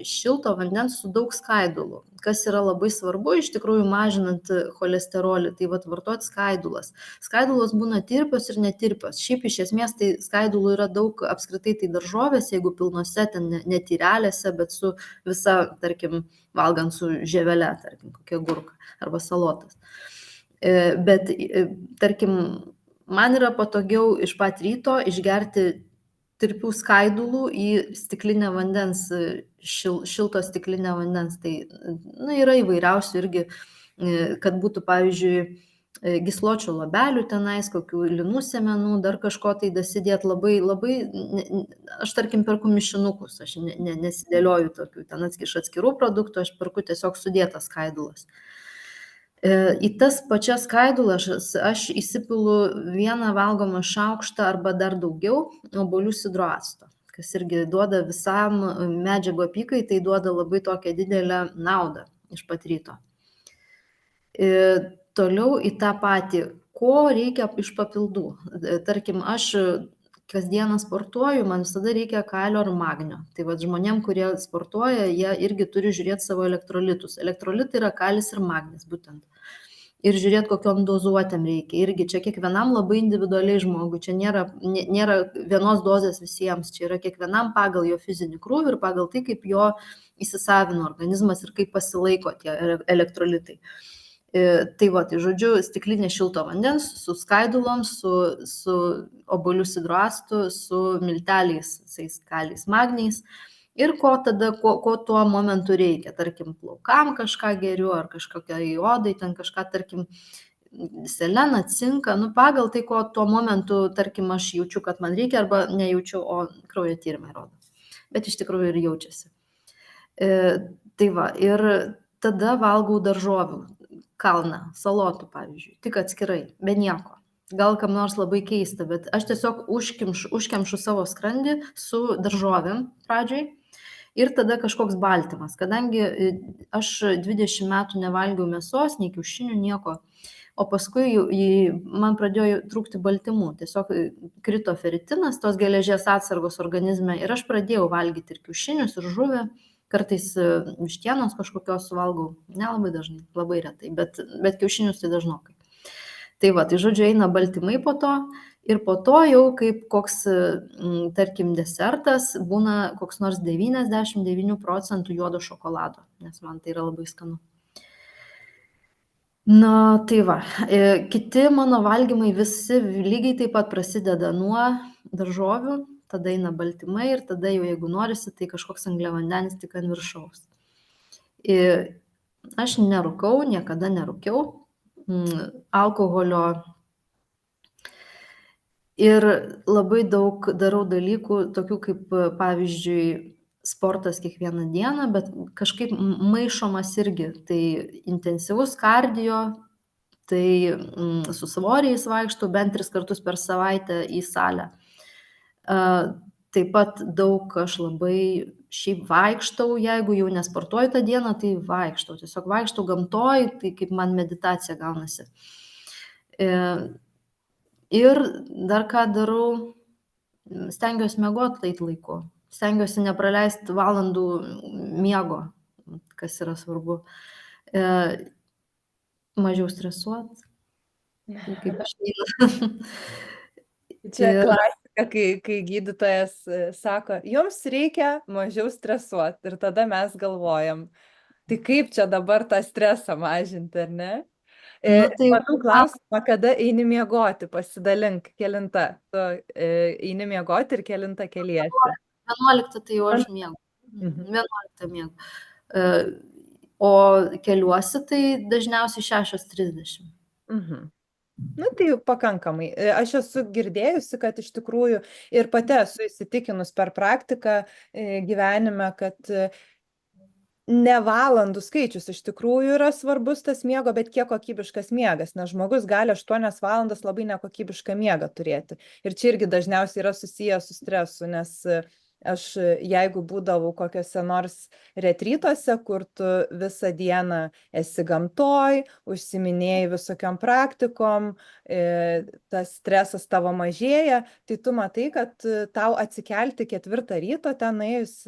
šilto vandens su daug skaidulų, kas yra labai svarbu iš tikrųjų mažinant cholesterolį, tai vartoti skaidulas. Skaidulos būna tirpios ir netirpios. Šiaip iš esmės tai skaidulų yra daug apskritai tai daržovės, jeigu pilnose, ten ne tyrelėse, bet su visa, tarkim, valgant su žievelė, tarkim, kokia gurka arba salotas. Bet, tarkim, man yra patogiau iš pat ryto išgerti tirpių skaidulų į stiklinę vandens, šilto stiklinę vandens. Tai yra įvairiausių irgi, kad būtų, pavyzdžiui, gysločio labelių tenais, kokių linų sėmenų, dar kažko tai dasidėt labai, aš tarkim perku mišinukus, aš nesidėlioju tokių, ten atskirų produktų, aš perku tiesiog sudėtas skaidulas. Į tas pačias skaidulas aš įsipilu vieną valgomą šaukštą arba dar daugiau obuolių sidro acto, kas irgi duoda visam medžiagų apykaitai, duoda labai tokią didelę naudą iš pat ryto. Toliau į tą patį, ko reikia iš papildų. Tarkim, aš kasdieną sportuoju, man visada reikia kalio ar magnio. Tai žmonėm, kurie sportuoja, jie irgi turi žiūrėti savo elektrolitus. Elektrolitai yra kalis ir magnis būtent. ir žiūrėti, kokiom dozuotėm reikia. Irgi čia kiekvienam labai individualiai žmogui, čia nėra vienos dozės visiems, čia yra kiekvienam pagal jo fizinį krūvį ir pagal tai, kaip jo įsisavino organizmas ir kaip pasilaiko tie elektrolitai. Tai va, tai žodžiu, stiklinė šilto vandens su skaidulom, su obuolių sidroastu, su milteliais, kaliais, magniais. Ir ko tuo momentu reikia, tarkim, plaukam kažką geriu, ar kažkokiai odai, ten kažką, tarkim, seleną, cinką, nu pagal tai, ko tuo momentu, tarkim, aš jaučiu, kad man reikia, arba nejaučiu, o kraujo tyrimai rodo. Bet iš tikrųjų ir jaučiasi. Tai va, ir tada valgau daržovių, kalną, salotų, pavyzdžiui, tik atskirai, be nieko. Gal kam nors labai keista, bet aš tiesiog užkemšu savo skrandį su daržovėm pradžioj ir tada kažkoks baltymas. Kadangi aš 20 metų nevalgiau mėsos, nei kiaušinių, nieko, o paskui man pradėjo trūkti baltymų. Tiesiog krito feritinas, tos geležies atsargos organizme ir aš pradėjau valgyti ir kiaušinius, ir žuvį. Kartais vištienos kažkokios suvalgau, nelabai dažnai, labai retai, bet kiaušinius tai dažnokai. Tai va, tai žodžiu, eina baltymai po to ir po to jau kaip koks, tarkim, desertas būna koks nors 99% juodo šokolado, nes man tai yra labai skanu. Na, tai va, kiti mano valgymai visi lygiai taip pat prasideda nuo daržovių, tada eina baltymai ir tada jau jeigu norisi, tai kažkoks angliavandenis tik ant viršaus. Aš nerūkau, niekada nerūkiau alkoholio ir labai daug darau dalykų, tokių kaip, pavyzdžiui, sportas kiekvieną dieną, bet kažkaip maišomas irgi, tai intensyvus kardio, tai su svoriais vaikštau bent 3 kartus per savaitę į salę. Taip pat daug aš labai šiaip vaikštau, jeigu jau nesportuoju tą dieną, tai vaikštau, tiesiog vaikštau gamtoj, tai kaip man meditacija gaunasi. Ir dar ką darau, stengiuosi miegoti laiku, stengiuosi nepraleisti valandų miego, kas yra svarbu, mažiau stresuoti, kaip išeina. Čia klasika, kai gydytojas sako, jums reikia mažiau stresuoti ir tada mes galvojam, tai kaip čia dabar tą stresą mažinti, ar ne? Matau klausimą, kada eini miegoti, pasidalink, kelinta tu eini miegoti ir kelinta keliesi. 11 tai jau aš miegu. 11 miegu. O keliuosi tai dažniausiai 6:30. Nu, tai pakankamai. Aš esu girdėjusi, kad iš tikrųjų ir pati esu įsitikinus per praktiką gyvenime, kad ne valandų skaičius iš tikrųjų yra svarbus tas miego, bet kiek kokybiškas miegas, nes žmogus gali 8 valandas labai nekokybišką miegą turėti. Ir čia irgi dažniausiai yra susiję su stresu, nes aš jeigu būdavau kokiuose nors retrytuose, kur tu visą dieną esi gamtoj, užsiminėjai visokiom praktikom, tas stresas tavo mažėja, tai tu matai, kad tau atsikelti 4 ryto ten nuėjus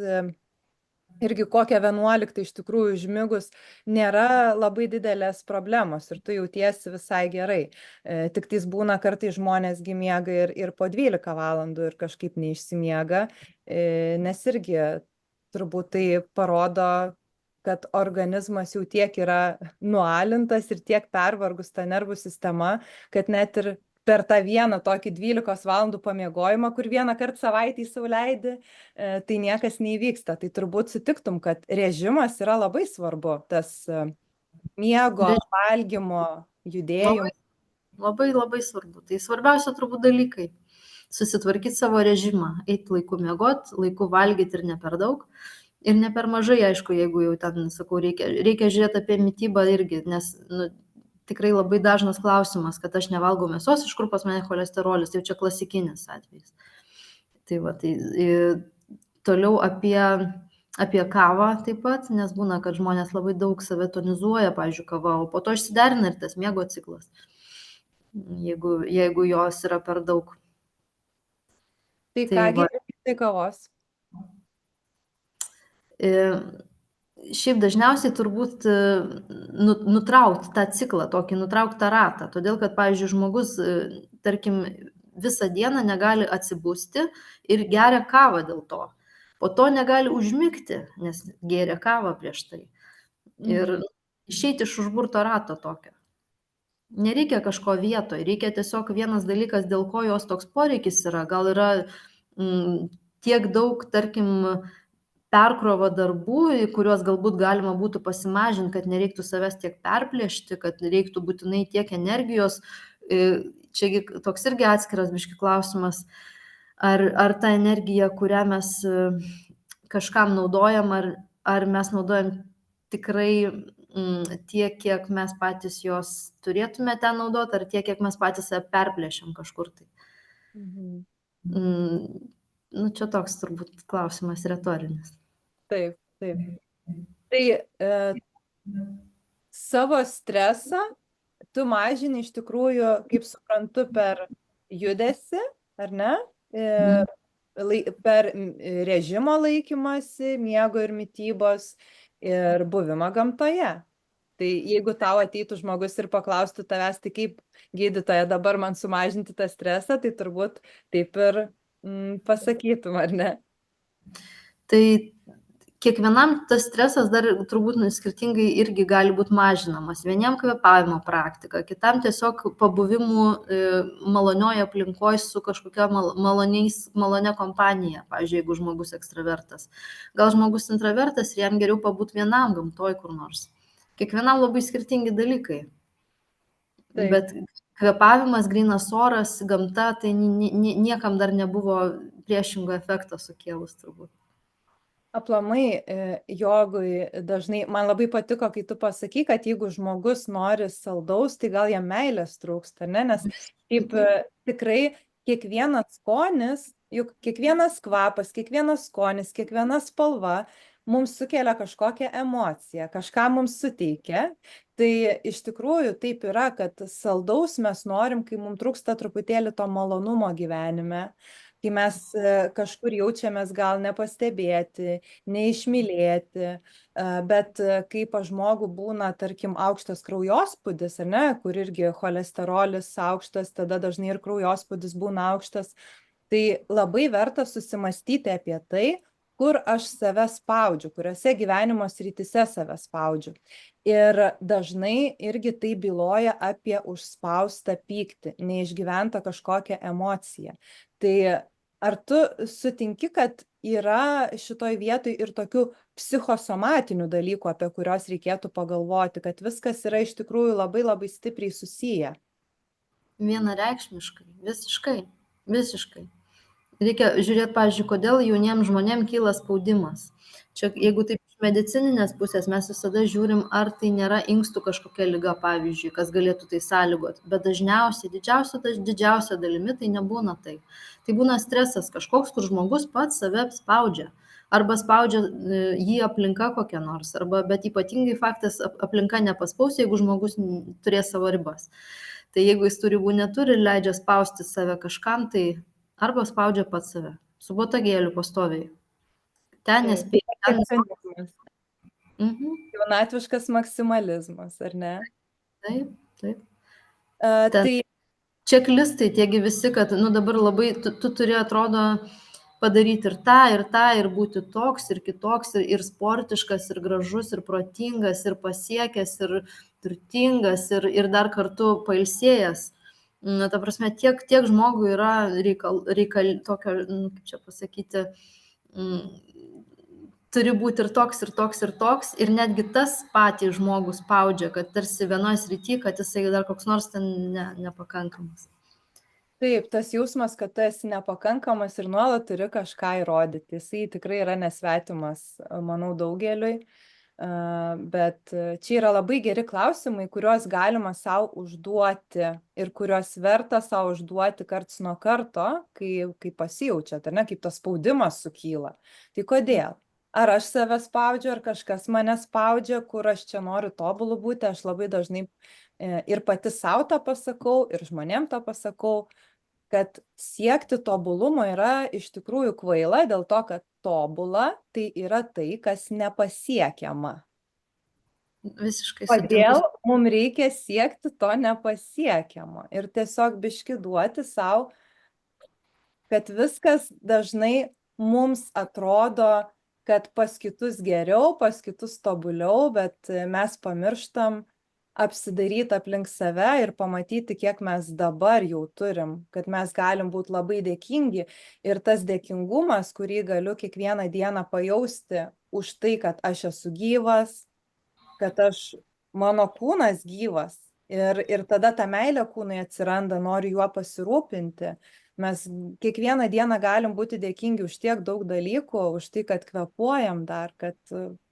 irgi kokią 11 iš tikrųjų užmigus nėra labai didelės problemos ir tu jautiesi visai gerai. Tik tais būna kartais žmonės miega ir po 12 valandų ir kažkaip neišsimiega, nes irgi turbūt tai parodo, kad organizmas jau tiek yra nualintas ir tiek pervargus ta nervų sistema, kad net ir per tą vieną tokį 12 valandų pamiegojimą, kur vieną kartą savaitį sau leidi, tai niekas neįvyksta. Tai turbūt sutiktum, kad režimas yra labai svarbu, tas miego, valgymo, judėjimo. Labai, labai svarbu. Tai svarbiausia turbūt dalykai. Susitvarkyti savo režimą, eiti laiku miegoti, laiku valgyti ir ne per daug. Ir ne per mažai, aišku, jeigu jau ten, sakau, reikia žiūrėti apie mitybą irgi, nes tikrai labai dažnas klausimas, kad aš nevalgau mėsos, iš kur pas mane cholesterolis, tai čia klasikinis atvejis. Tai va, tai toliau apie kavą taip pat, nes būna, kad žmonės labai daug save tonizuoja, pavyzdžiui, kava, o po to išsiderina ir tas miego ciklas, jeigu jos yra per daug. Tai kągi, tai kavos? Šiaip dažniausiai turbūt nutraukti tą ciklą, tokį nutrauktą ratą. Todėl, kad, pavyzdžiui, žmogus, tarkim, visą dieną negali atsibusti ir geria kavą dėl to. Po to negali užmigti, nes gėrė kavą prieš tai. Ir išeiti iš užburto rato tokio. Nereikia kažko vietoj, reikia tiesiog vienas dalykas, dėl ko jos toks poreikis yra. Gal yra tiek daug, tarkim, perkrova darbų, į kuriuos galbūt galima būtų pasimažinti, kad nereiktų savęs tiek perplėšti, kad reiktų būtinai tiek energijos. Čiagi toks irgi atskiras biški klausimas, ar ta energija, kurią mes kažkam naudojam, ar mes naudojam tikrai tiek, kiek mes patys jos turėtume ten naudoti, ar tiek, kiek mes patys perplėšiam kažkur tai. Nu, čia toks turbūt klausimas retorinis. Taip, taip. Tai savo stresą tu mažini iš tikrųjų, kaip suprantu, per judesį, ar ne? Per režimo laikymasi, miego ir mitybos ir buvimą gamtoje. Tai jeigu tau ateitų žmogus ir paklaustų tavęs, tai kaip gydytoja dabar man sumažinti tą stresą, tai turbūt taip ir pasakytum, ar ne? Tai kiekvienam tas stresas dar turbūt skirtingai irgi gali būti mažinamas. Vieniem kvėpavimo praktika, kitam tiesiog pabuvimu malonioje aplinkoje su kažkokia malonia kompanija. Pavyzdžiui, jeigu žmogus ekstravertas. Gal žmogus intravertas ir jam geriau pabūti vienam gamtoj kur nors. Kiekvienam labai skirtingi dalykai. Taip. Bet kvėpavimas, grynas oras, gamta, tai niekam dar nebuvo priešingo efekto sukėlus turbūt. Aplamai jogui dažnai, man labai patiko, kai tu pasakai, kad jeigu žmogus nori saldaus, tai gal jam meilės trūksta, ne? Nes taip tikrai kiekvienas skonis, juk kiekvienas kvapas, kiekvienas skonis, kiekviena spalva mums sukelia kažkokią emociją, kažką mums suteikia. Tai iš tikrųjų taip yra, kad saldaus mes norim, kai mums trūksta truputėlį to malonumo gyvenime, kai mes kažkur jaučiamės gal nepastebėti, neišmylėti, bet kai pas žmogų būna, tarkim, aukštas kraujospūdis, ar ne, kur irgi cholesterolis aukštas, tada dažnai ir kraujospūdis būna aukštas, tai labai verta susimastyti apie tai, kur aš save spaudžiu, kuriuose gyvenimo srityse save spaudžiu. Ir dažnai irgi tai byloja apie užspaustą pyktį, neišgyventą kažkokią emociją. Tai ar tu sutinki, kad yra šitoj vietoj ir tokių psichosomatinių dalykų, apie kuriuos reikėtų pagalvoti, kad viskas yra iš tikrųjų labai labai stipriai susiję? Vienareikšmiškai, visiškai. Reikia žiūrėti, pavyzdžiui, kodėl jauniem žmonėm kyla spaudimas. Čia, jeigu taip iš medicininės pusės, mes visada žiūrim, ar tai nėra inkstų kažkokia liga, pavyzdžiui, kas galėtų tai sąlygoti. Bet dažniausiai, didžiausia dalimi tai nebūna tai. Tai būna stresas kažkoks, kur žmogus pats save spaudžia. Arba spaudžia jį aplinka kokia nors. Bet ypatingai faktas, aplinka nepaspaus, jeigu žmogus turės savo ribas. Tai jeigu jis tų ribų neturi ir leidžia spausti save kažkam, tai arba spaudžia pats save, su botagėliu pastoviai. Ten nespėja. Jaunatviškas maksimalizmas, ar ne? Taip. Tai čeklistai tiegi visi, kad dabar labai, tu turi, atrodo, padaryti ir tą, ir būti toks, ir kitoks, ir sportiškas, ir gražus, ir protingas, ir pasiekęs, ir turtingas, ir dar kartu pailsėjęs. Ta prasme, tiek žmogui yra tokio, kaip čia pasakyti, turi būti ir toks, ir netgi tas patį žmogus spaudžia, kad tarsi vienoje srityje, kad jisai dar koks nors ten nepakankamas. Taip, tas jausmas, kad tu esi nepakankamas ir nuolat turi kažką įrodyti, jisai tikrai yra nesvetimas, manau, daugeliui. Bet čia yra labai geri klausimai, kuriuos galima savo užduoti ir kuriuos verta savo užduoti karts nuo karto, kai pasijaučiat, ar ne, kaip tas spaudimas sukyla. Tai kodėl? Ar aš save spaudžiu, ar kažkas mane spaudžia, kur aš čia noriu tobulų būti, aš labai dažnai ir pati savo tą pasakau, ir žmonėm tą pasakau, kad siekti tobulumo yra iš tikrųjų kvaila dėl to, kad tobula, tai yra tai, kas nepasiekiama. Visiškai sutinku. Kodėl mums reikia siekti to nepasiekiamo ir tiesiog biški duoti sau, kad viskas dažnai mums atrodo, kad pas kitus geriau, pas kitus tobuliau, bet mes pamirštam apsidairyti aplink save ir pamatyti, kiek mes dabar jau turim, kad mes galim būti labai dėkingi ir tas dėkingumas, kurį galiu kiekvieną dieną pajausti už tai, kad aš esu gyvas, kad mano kūnas gyvas ir tada ta meilė kūnui atsiranda, noriu juo pasirūpinti. Mes kiekvieną dieną galim būti dėkingi už tiek daug dalykų, už tai, kad kvėpuojam dar, kad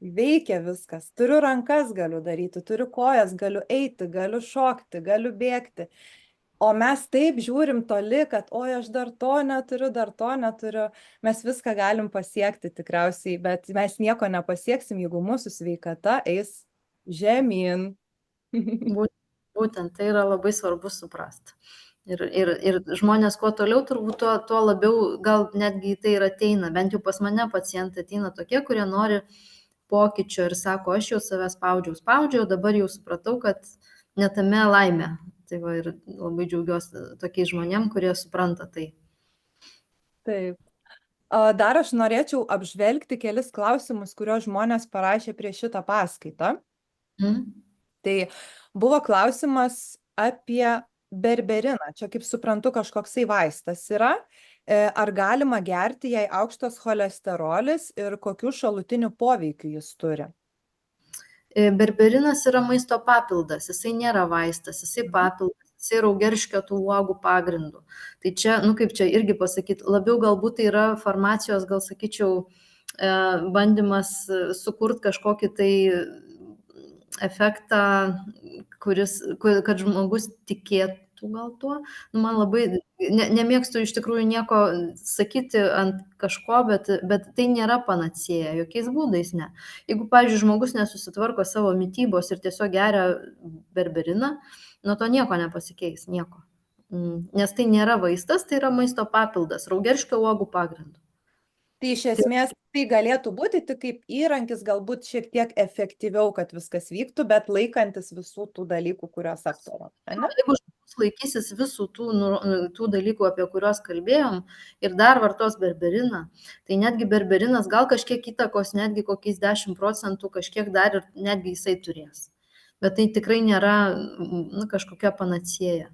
veikia viskas. Turiu rankas, galiu daryti, turiu kojas, galiu eiti, galiu šokti, galiu bėgti. O mes taip žiūrim toli, kad oi, aš dar to neturiu. Mes viską galim pasiekti tikriausiai, bet mes nieko nepasieksim, jeigu mūsų sveikata eis žemyn. Būtent tai yra labai svarbu suprasti. Ir žmonės kuo toliau, turbūt tuo labiau gal netgi tai ir ateina. Bent jau pas mane pacientai ateina tokie, kurie nori pokyčio ir sako, aš jau save spaudžiau, dabar jau supratau, kad netame laimė. Tai va ir labai džiaugiuosi tokiais žmonėm, kurie supranta tai. Taip. Dar aš norėčiau apžvelgti kelis klausimus, kuriuos žmonės parašė prieš šitą paskaitą. Tai buvo klausimas apie berberiną. Čia, kaip suprantu, kažkoksai vaistas yra. Ar galima gerti, jei aukštas cholesterolis ir kokių šalutinių poveikių jis turi? Berberinas yra maisto papildas, jisai nėra vaistas, jisai papildas, jisai raugerškio tų uogų pagrindų. Tai čia, kaip čia irgi pasakyti, labiau galbūt tai yra farmacijos, gal sakyčiau, bandymas sukurti kažkokį tai efektą, kad žmogus tikėtų gal tuo. Man labai, nemėgstu iš tikrųjų nieko sakyti ant kažko, bet tai nėra panacėja, jokiais būdais ne. Jeigu, pavyzdžiui, žmogus nesusitvarko savo mitybos ir tiesiog geria berberiną, nuo to nieko nepasikeis, nieko. Nes tai nėra vaistas, tai yra maisto papildas, raugerškio uogų pagrindu. Tai iš esmės tai galėtų būti tik kaip įrankis, galbūt šiek tiek efektyviau, kad viskas vyktų, bet laikantis visų tų dalykų, kuriuos aptarėm. Jeigu žmogus laikysis visų tų dalykų, apie kuriuos kalbėjom, ir dar vartos berberiną, tai netgi berberinas gal kažkiek įtakos, netgi kokiais 10% kažkiek dar ir netgi jisai turės. Bet tai tikrai nėra kažkokia panacėja.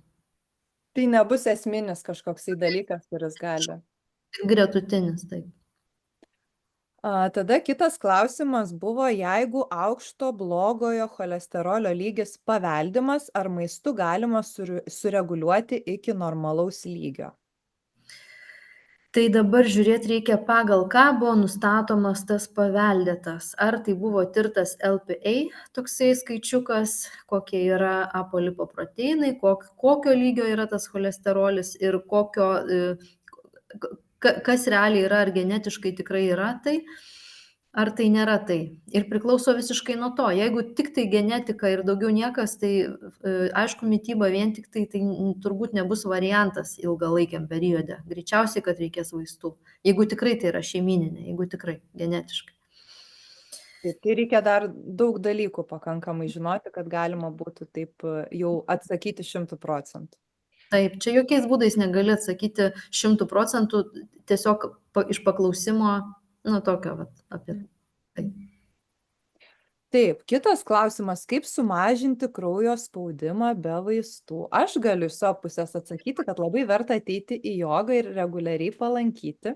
Tai nebus esminis kažkoksai dalykas, kuris gali. Gretutinis, taip. Tada kitas klausimas buvo, jeigu aukšto blogojo cholesterolio lygis paveldimas, ar maistu galima sureguliuoti iki normalaus lygio? Tai dabar žiūrėti reikia pagal ką buvo nustatomas tas paveldėtas. Ar tai buvo tirtas LPA, toksai skaičiukas, kokie yra apolipoproteinai, kokio lygio yra tas cholesterolis ir kas realiai yra, ar genetiškai tikrai yra tai, ar tai nėra tai. Ir priklauso visiškai nuo to. Jeigu tik tai genetika ir daugiau niekas, tai aišku, mityba vien tik tai turbūt nebus variantas ilgalaikiam periode. Greičiausiai, kad reikės vaistų. Jeigu tikrai tai yra šeimininė, jeigu tikrai genetiškai. Tai reikia dar daug dalykų pakankamai žinoti, kad galima būtų taip jau atsakyti 100%. Taip, čia jokiais būdais negali atsakyti 100%, tiesiog iš paklausimo, tokio apie tai. Taip, kitas klausimas, kaip sumažinti kraujo spaudimą be vaistų? Aš galiu iš savo pusės atsakyti, kad labai verta ateiti į jogą ir reguliariai palankyti.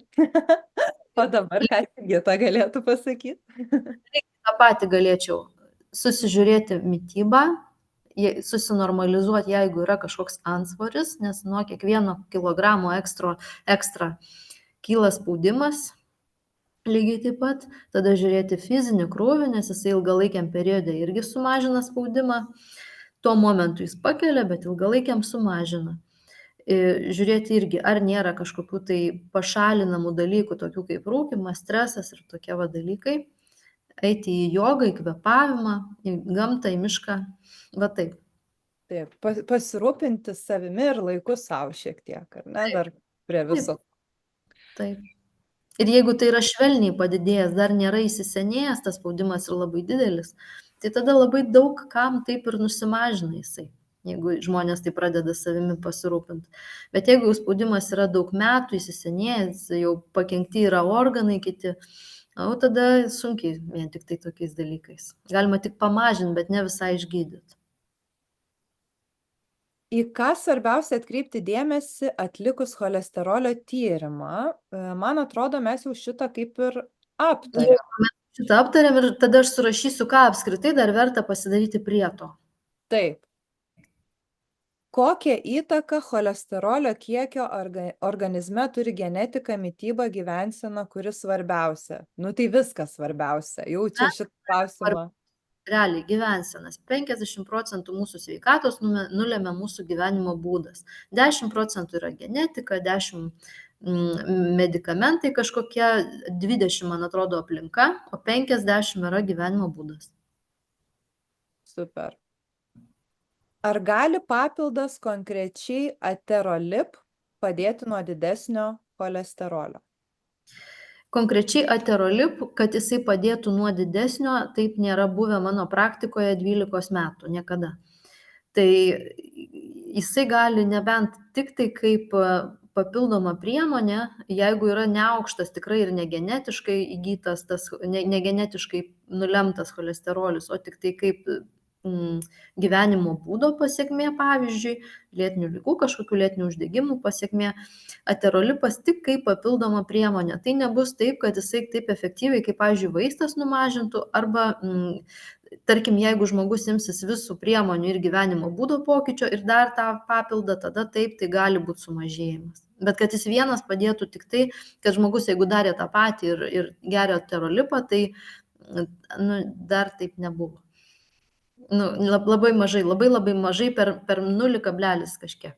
O dabar ką Sigita galėtų pasakyti? tą patį galėčiau susižiūrėti mitybą, susinormalizuoti, jeigu yra kažkoks antsvoris, nes nuo kiekvieno kilogramo ekstra kyla spaudimas, lygiai taip pat, tada žiūrėti fizinį krūvį, nes jisai ilgalaikiam periode irgi sumažina spaudimą, tuo momentu jis pakelia, bet ilgalaikiam sumažina. Žiūrėti irgi, ar nėra kažkokių tai pašalinamų dalykų, tokių kaip rūkymas, stresas ir tokie dalykai. Eiti į jogą, į kvėpavimą, į gamtą, į mišką, va taip. Taip, pasirūpinti savimi ir laiku savo šiek tiek, ar ne, dar prie viso. Taip. Ir jeigu tai yra švelniai padidėjęs, dar nėra įsisenėjęs, tas spaudimas yra labai didelis, tai tada labai daug kam taip ir nusimažina jisai, jeigu žmonės tai pradeda savimi pasirūpinti. Bet jeigu jau spaudimas yra daug metų įsisenėjęs, jau pakenkti yra organai kiti, o tada sunkiai vien tik tai tokiais dalykais. Galima tik pamažinti, bet ne visai išgydyti. Į ką svarbiausia atkreipti dėmesį atlikus cholesterolio tyrimą? Man atrodo, mes jau šitą kaip ir aptarėm. Šitą aptarėm ir tada aš surašysiu, ką apskritai dar verta pasidaryti prie to. Taip. Kokią įtaką cholesterolio kiekio organizme turi genetika, mityba, gyvensena, kuris svarbiausia? Nu tai viskas svarbiausia. Jau čia šitą klausimą. Realiai gyvensenas. 50% mūsų sveikatos nulėmė mūsų gyvenimo būdas. 10% yra genetika, 10 medikamentai kažkokie, 20, man atrodo, aplinka, o 50 yra gyvenimo būdas. Super. Ar gali papildas konkrečiai aterolip padėti nuo didesnio cholesterolio? Konkrečiai aterolip, kad jisai padėtų nuo didesnio, taip nėra buvę mano praktikoje 12 metų, niekada. Tai jisai gali nebent tik tai kaip papildoma priemonė, jeigu yra neaukštas tikrai ir negenetiškai įgytas, tas negenetiškai nulemtas cholesterolis, o tik tai kaip gyvenimo būdo pasiekmė, pavyzdžiui, lėtinių ligų, kažkokių lėtinių uždegimų pasiekmė, aterolipas tik kaip papildoma priemonė. Tai nebus taip, kad jisai taip efektyviai, kaip, pavyzdžiui, vaistas numažintų, arba, tarkim, jeigu žmogus imsis visų priemonių ir gyvenimo būdo pokyčio ir dar tą papildą, tada taip, tai gali būti sumažėjimas. Bet kad jis vienas padėtų tik tai, kad žmogus, jeigu darė tą patį ir geria aterolipą, tai dar taip nebuvo. Labai mažai, labai mažai per 0 kažkiek.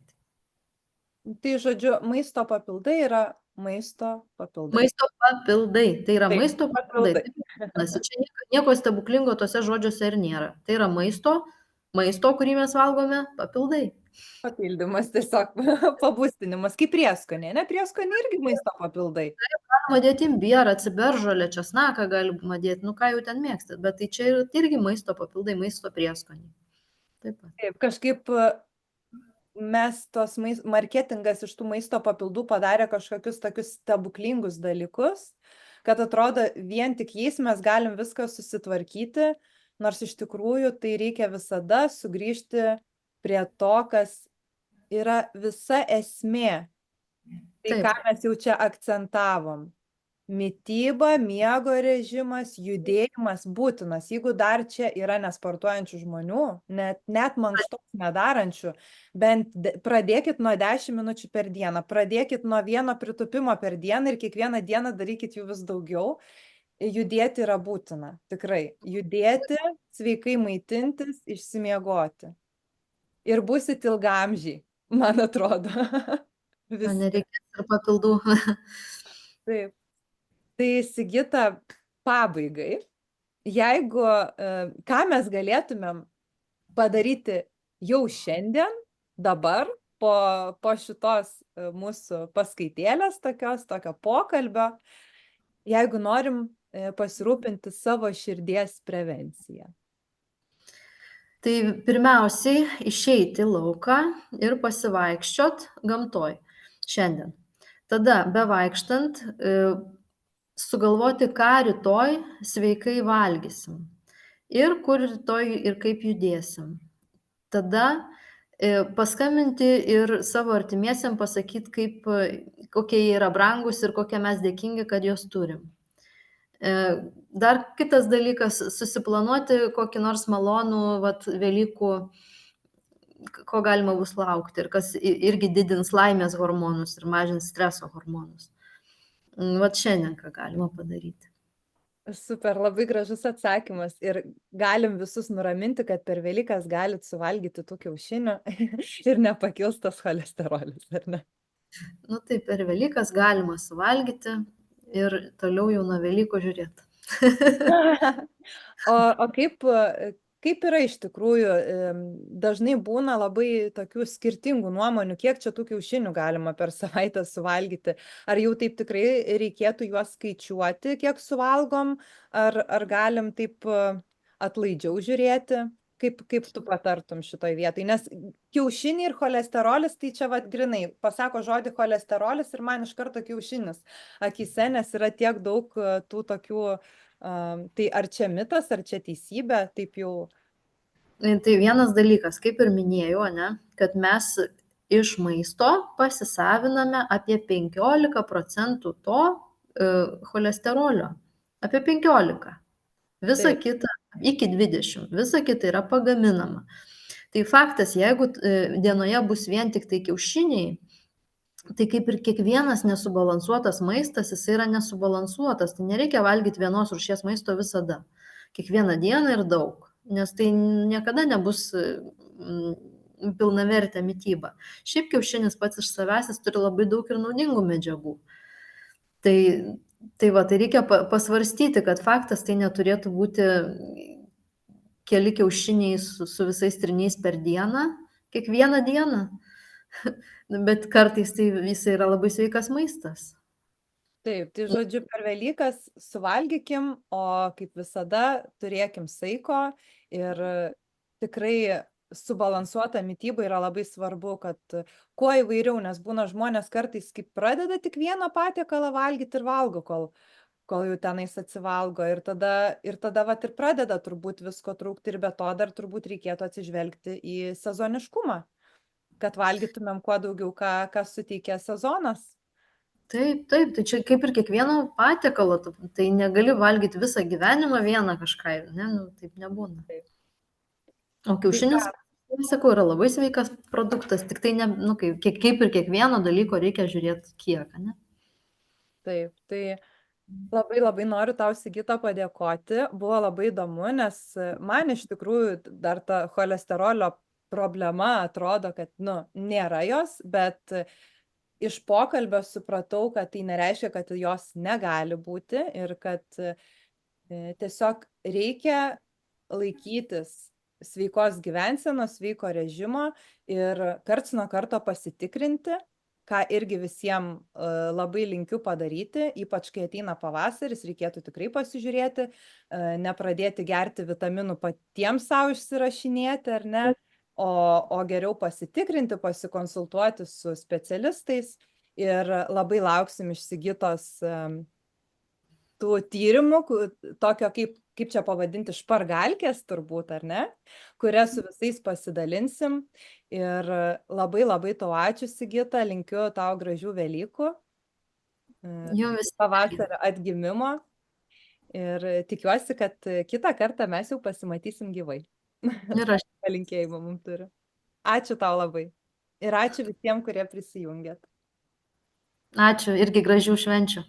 Tai žodžiu, maisto papildai yra maisto papildai. Maisto papildai, tai yra maisto papildai. Čia nieko stebuklingo tose žodžiuose ir nėra. Tai yra maisto, kurį mes valgome, papildai. Papildymas tiesiog, pabustinimas, kaip prieskonė, ne? Prieskonė irgi maisto papildai. Galima dėti imbierą, ciberžolę, česnaką galima dėti, ką jau ten mėgstat, bet tai čia irgi maisto papildai, maisto prieskoniai. Taip, kažkaip mes tos marketingas iš tų maisto papildų padarė kažkokius tokius stebuklingus dalykus, kad atrodo vien tik jais mes galim viską susitvarkyti, nors iš tikrųjų tai reikia visada sugrįžti prie to, kas yra visa esmė. Tai ką mes jau čia akcentavom. Mityba, miego režimas, judėjimas būtinas. Jeigu dar čia yra nesportuojančių žmonių, net mankštos nedarančių, bent pradėkit nuo 10 minučių per dieną, pradėkit nuo vieno pritūpimo per dieną ir kiekvieną dieną darykit jų vis daugiau. Judėti yra būtina, tikrai. Judėti, sveikai maitintis, išsimiegoti. Ir būsit ilgaamžiai, man atrodo. Nereikės ir papildų. Taip. Tai Sigita, pabaigai, jeigu ką mes galėtumėm padaryti jau šiandien, dabar, po šitos mūsų paskaitėlės tokio pokalbio, jeigu norim pasirūpinti savo širdies prevenciją. Tai pirmiausiai išeiti į lauką ir pasivaikščiot gamtoj šiandien. Tada bevaikštant sugalvoti, ką rytoj sveikai valgysim ir kur rytoj ir kaip judėsim. Tada paskambinti ir savo artimiesiam pasakyti, kokie jie yra brangus ir kokie mes dėkingi, kad juos turim. Dar kitas dalykas, susiplanuoti kokį nors malonų Velykų, ko galima bus laukti ir kas irgi didins laimės hormonus ir mažins streso hormonus. Šiandien ką galima padaryti. Super, labai gražus atsakymas ir galim visus nuraminti, kad per Velykas galit suvalgyti tų kiaušinių ir nepakils tas cholesterolis, ar ne? Tai per Velykas galima suvalgyti ir toliau jau nuo Velykų žiūrėti. O kaip kaip yra iš tikrųjų, dažnai būna labai tokių skirtingų nuomonių, kiek čia tų kiaušinių galima per savaitę suvalgyti. Ar jau taip tikrai reikėtų juos skaičiuoti, kiek suvalgom, ar galim taip atlaidžiau žiūrėti? Kaip tu patartum šitoj vietoj? Nes kiaušiniai ir cholesterolis, tai čia vat grinai, pasako žodį cholesterolis ir man iš karto kiaušinis akyse, nes yra tiek daug tų tokių, tai ar čia mitas, ar čia teisybė, taip jau. Tai vienas dalykas, kaip ir minėjau, ne, kad mes iš maisto pasisaviname apie 15% to cholesterolio. Apie 15. Visa Taip. kita iki 20, visa kita yra pagaminama. Tai faktas, jeigu dienoje bus vien tik tai kiaušiniai, tai kaip ir kiekvienas nesubalansuotas maistas, jis yra nesubalansuotas. Tai nereikia valgyti vienos rūšies maisto visada. Kiekvieną dieną ir daug, nes tai niekada nebus pilnavertė mityba. Šiaip kiaušinis pats iš savęs jis turi labai daug ir naudingų medžiagų. Tai va, tai reikia pasvarstyti, kad faktas tai neturėtų būti keli kiaušiniai su visais triniais per dieną, kiekvieną dieną, bet kartais tai visai yra labai sveikas maistas. Taip, tai žodžiu, per Velykas suvalgykim, o kaip visada turėkim saiko ir tikrai subalansuota mityba yra labai svarbu, kad kuo įvairiau, nes būna žmonės kartais, kaip pradeda tik vieną patiekalą valgyti ir valgo, kol jau tenais atsivalgo ir tada vat ir pradeda turbūt visko trūkti ir be to dar turbūt reikėtų atsižvelgti į sezoniškumą, kad valgytumėm kuo daugiau, ką suteikia sezonas. Taip, taip, tai čia kaip ir kiekvieno patiekalo, tai negali valgyti visą gyvenimą vieną kažką, ne, nu, taip nebūna. Taip. O kiaušinis, sakau, yra labai sveikas produktas, tik tai, ne, nu, kaip ir kiekvieno dalyko reikia žiūrėti kiek, ne? Taip, tai labai labai noriu tau, Sigita, padėkoti. Buvo labai įdomu, nes man iš tikrųjų dar ta cholesterolio problema atrodo, kad, nu, nėra jos, bet iš pokalbio supratau, kad tai nereiškia, kad jos negali būti ir kad tiesiog reikia laikytis sveikos gyvensenos, sveiko režimo ir karts nuo karto pasitikrinti, ką irgi visiems labai linkiu padaryti, ypač kai ateina pavasaris, reikėtų tikrai pasižiūrėti, nepradėti gerti vitaminų patiems savo išsirašinėti, ar ne, o geriau pasitikrinti, pasikonsultuoti su specialistais ir labai lauksim iš Sigitos tų tyrimų, tokio kaip čia pavadinti, špargalkės turbūt, ar ne, kurias su visais pasidalinsim. Ir labai labai tau ačiū, Sigita, linkiu tau gražių Velykų, pavasario atgimimo ir tikiuosi, kad kitą kartą mes jau pasimatysim gyvai. Ir aš. Palinkėjimą mums turiu. Ačiū tau labai. Ir ačiū visiems, kurie prisijungėt. Ačiū, irgi gražių švenčių.